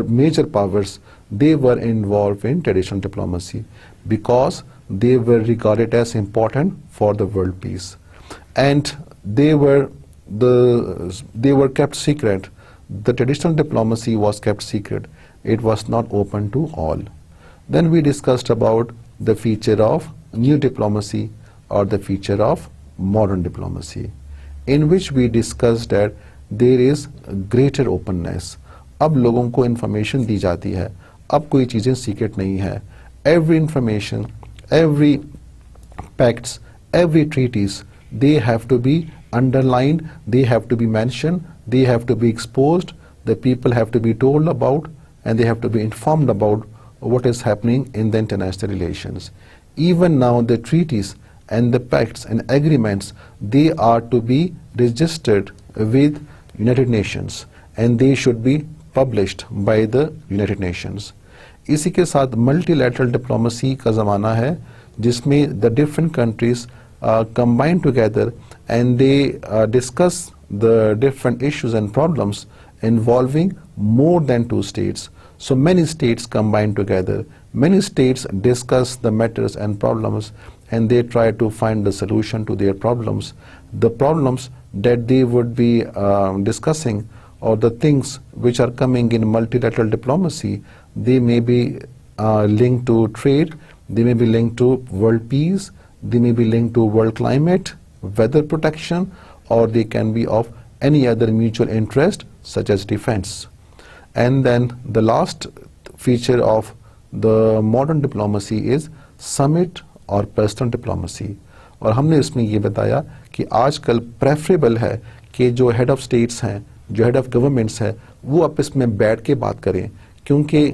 major powers, they were involved in traditional diplomacy because they were regarded as important for the world peace. And they were kept secret. The traditional diplomacy was kept secret. It was not open to all. Then we discussed about the feature of new diplomacy or the feature of modern diplomacy, in which we discussed that there is greater openness. अब लोगों को information दी जाती है, अब कोई चीज़ें secret नहीं है. Every information, every pacts, every treaties, they have to be underlined, they have to be mentioned, they have to be exposed, the people have to be told about, and they have to be informed about what is happening in the international relations. Even now the treaties and the pacts and agreements, they are to be registered with United Nations and they should be published by the United Nations. इसी के साथ multilateral diplomacy का ज़माना है जिसमें the different countries combine together and they discuss the different issues and problems involving more than two states. So many states combine together, many states discuss the matters and problems and they try to find the solution to their problems. The problems that they would be discussing or the things which are coming in multilateral diplomacy, they may be linked to trade, they may be linked to world peace, they may be linked to world climate weather protection, or they can be of any other mutual interest such as defense. And then the last feature of the modern diplomacy is summit और personal diplomacy. और हमने इसमें ये बताया कि आजकल preferable है कि जो हेड ऑफ स्टेट्स हैं, जो हेड ऑफ गवर्नमेंट्स हैं, वो आपस में बैठ के बात करें, क्योंकि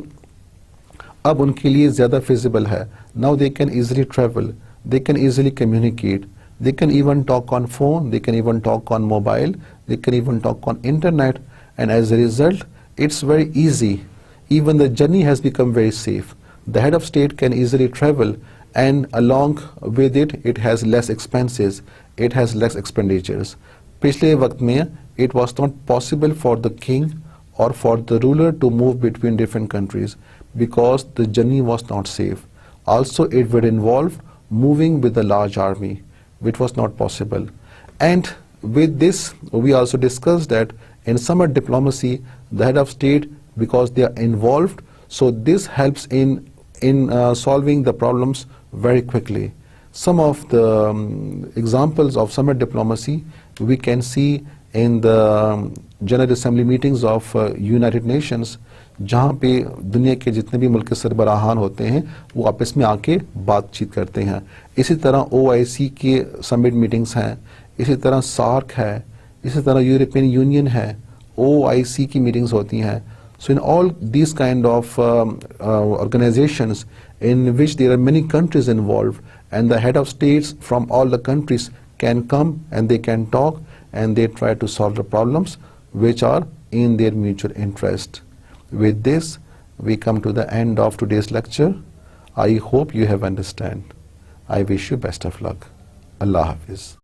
अब उनके लिए ज़्यादा फिजिबल है. Now they can easily travel, they can easily communicate, they can even talk on phone, they can even talk on mobile, they can even talk on internet, and as a result it's very easy. Even the journey has become very safe. The head of state can easily travel, and along with it, it has less expenses, it has less expenditures. पिछले वक्त में it was not possible for the king or for the ruler to move between different countries because the journey was not safe. Also, it would involve moving with a large army, which was not possible. And with this, we also discussed that in summer diplomacy, the head of state, because they are involved, so this helps in solving the problems very quickly. Some of the examples of summer diplomacy we can see in the General Assembly meetings of United Nations, जहाँ पे दुनिया के जितने भी मुल्क के सरबराहान होते हैं वो आपस में आके बातचीत करते हैं. इसी तरह OIC के समिट मीटिंग्स हैं, इसी तरह सार्क है, इसी तरह यूरोपियन यूनियन है, OIC की मीटिंग्स होती हैं. So in all these kind of organizations in which there are many countries involved, and the head of states from all the countries can come and they can talk and they try to solve the problems which are in their mutual interest. With this, we come to the end of today's lecture. I hope you have understand. I wish you best of luck. Allah Hafiz.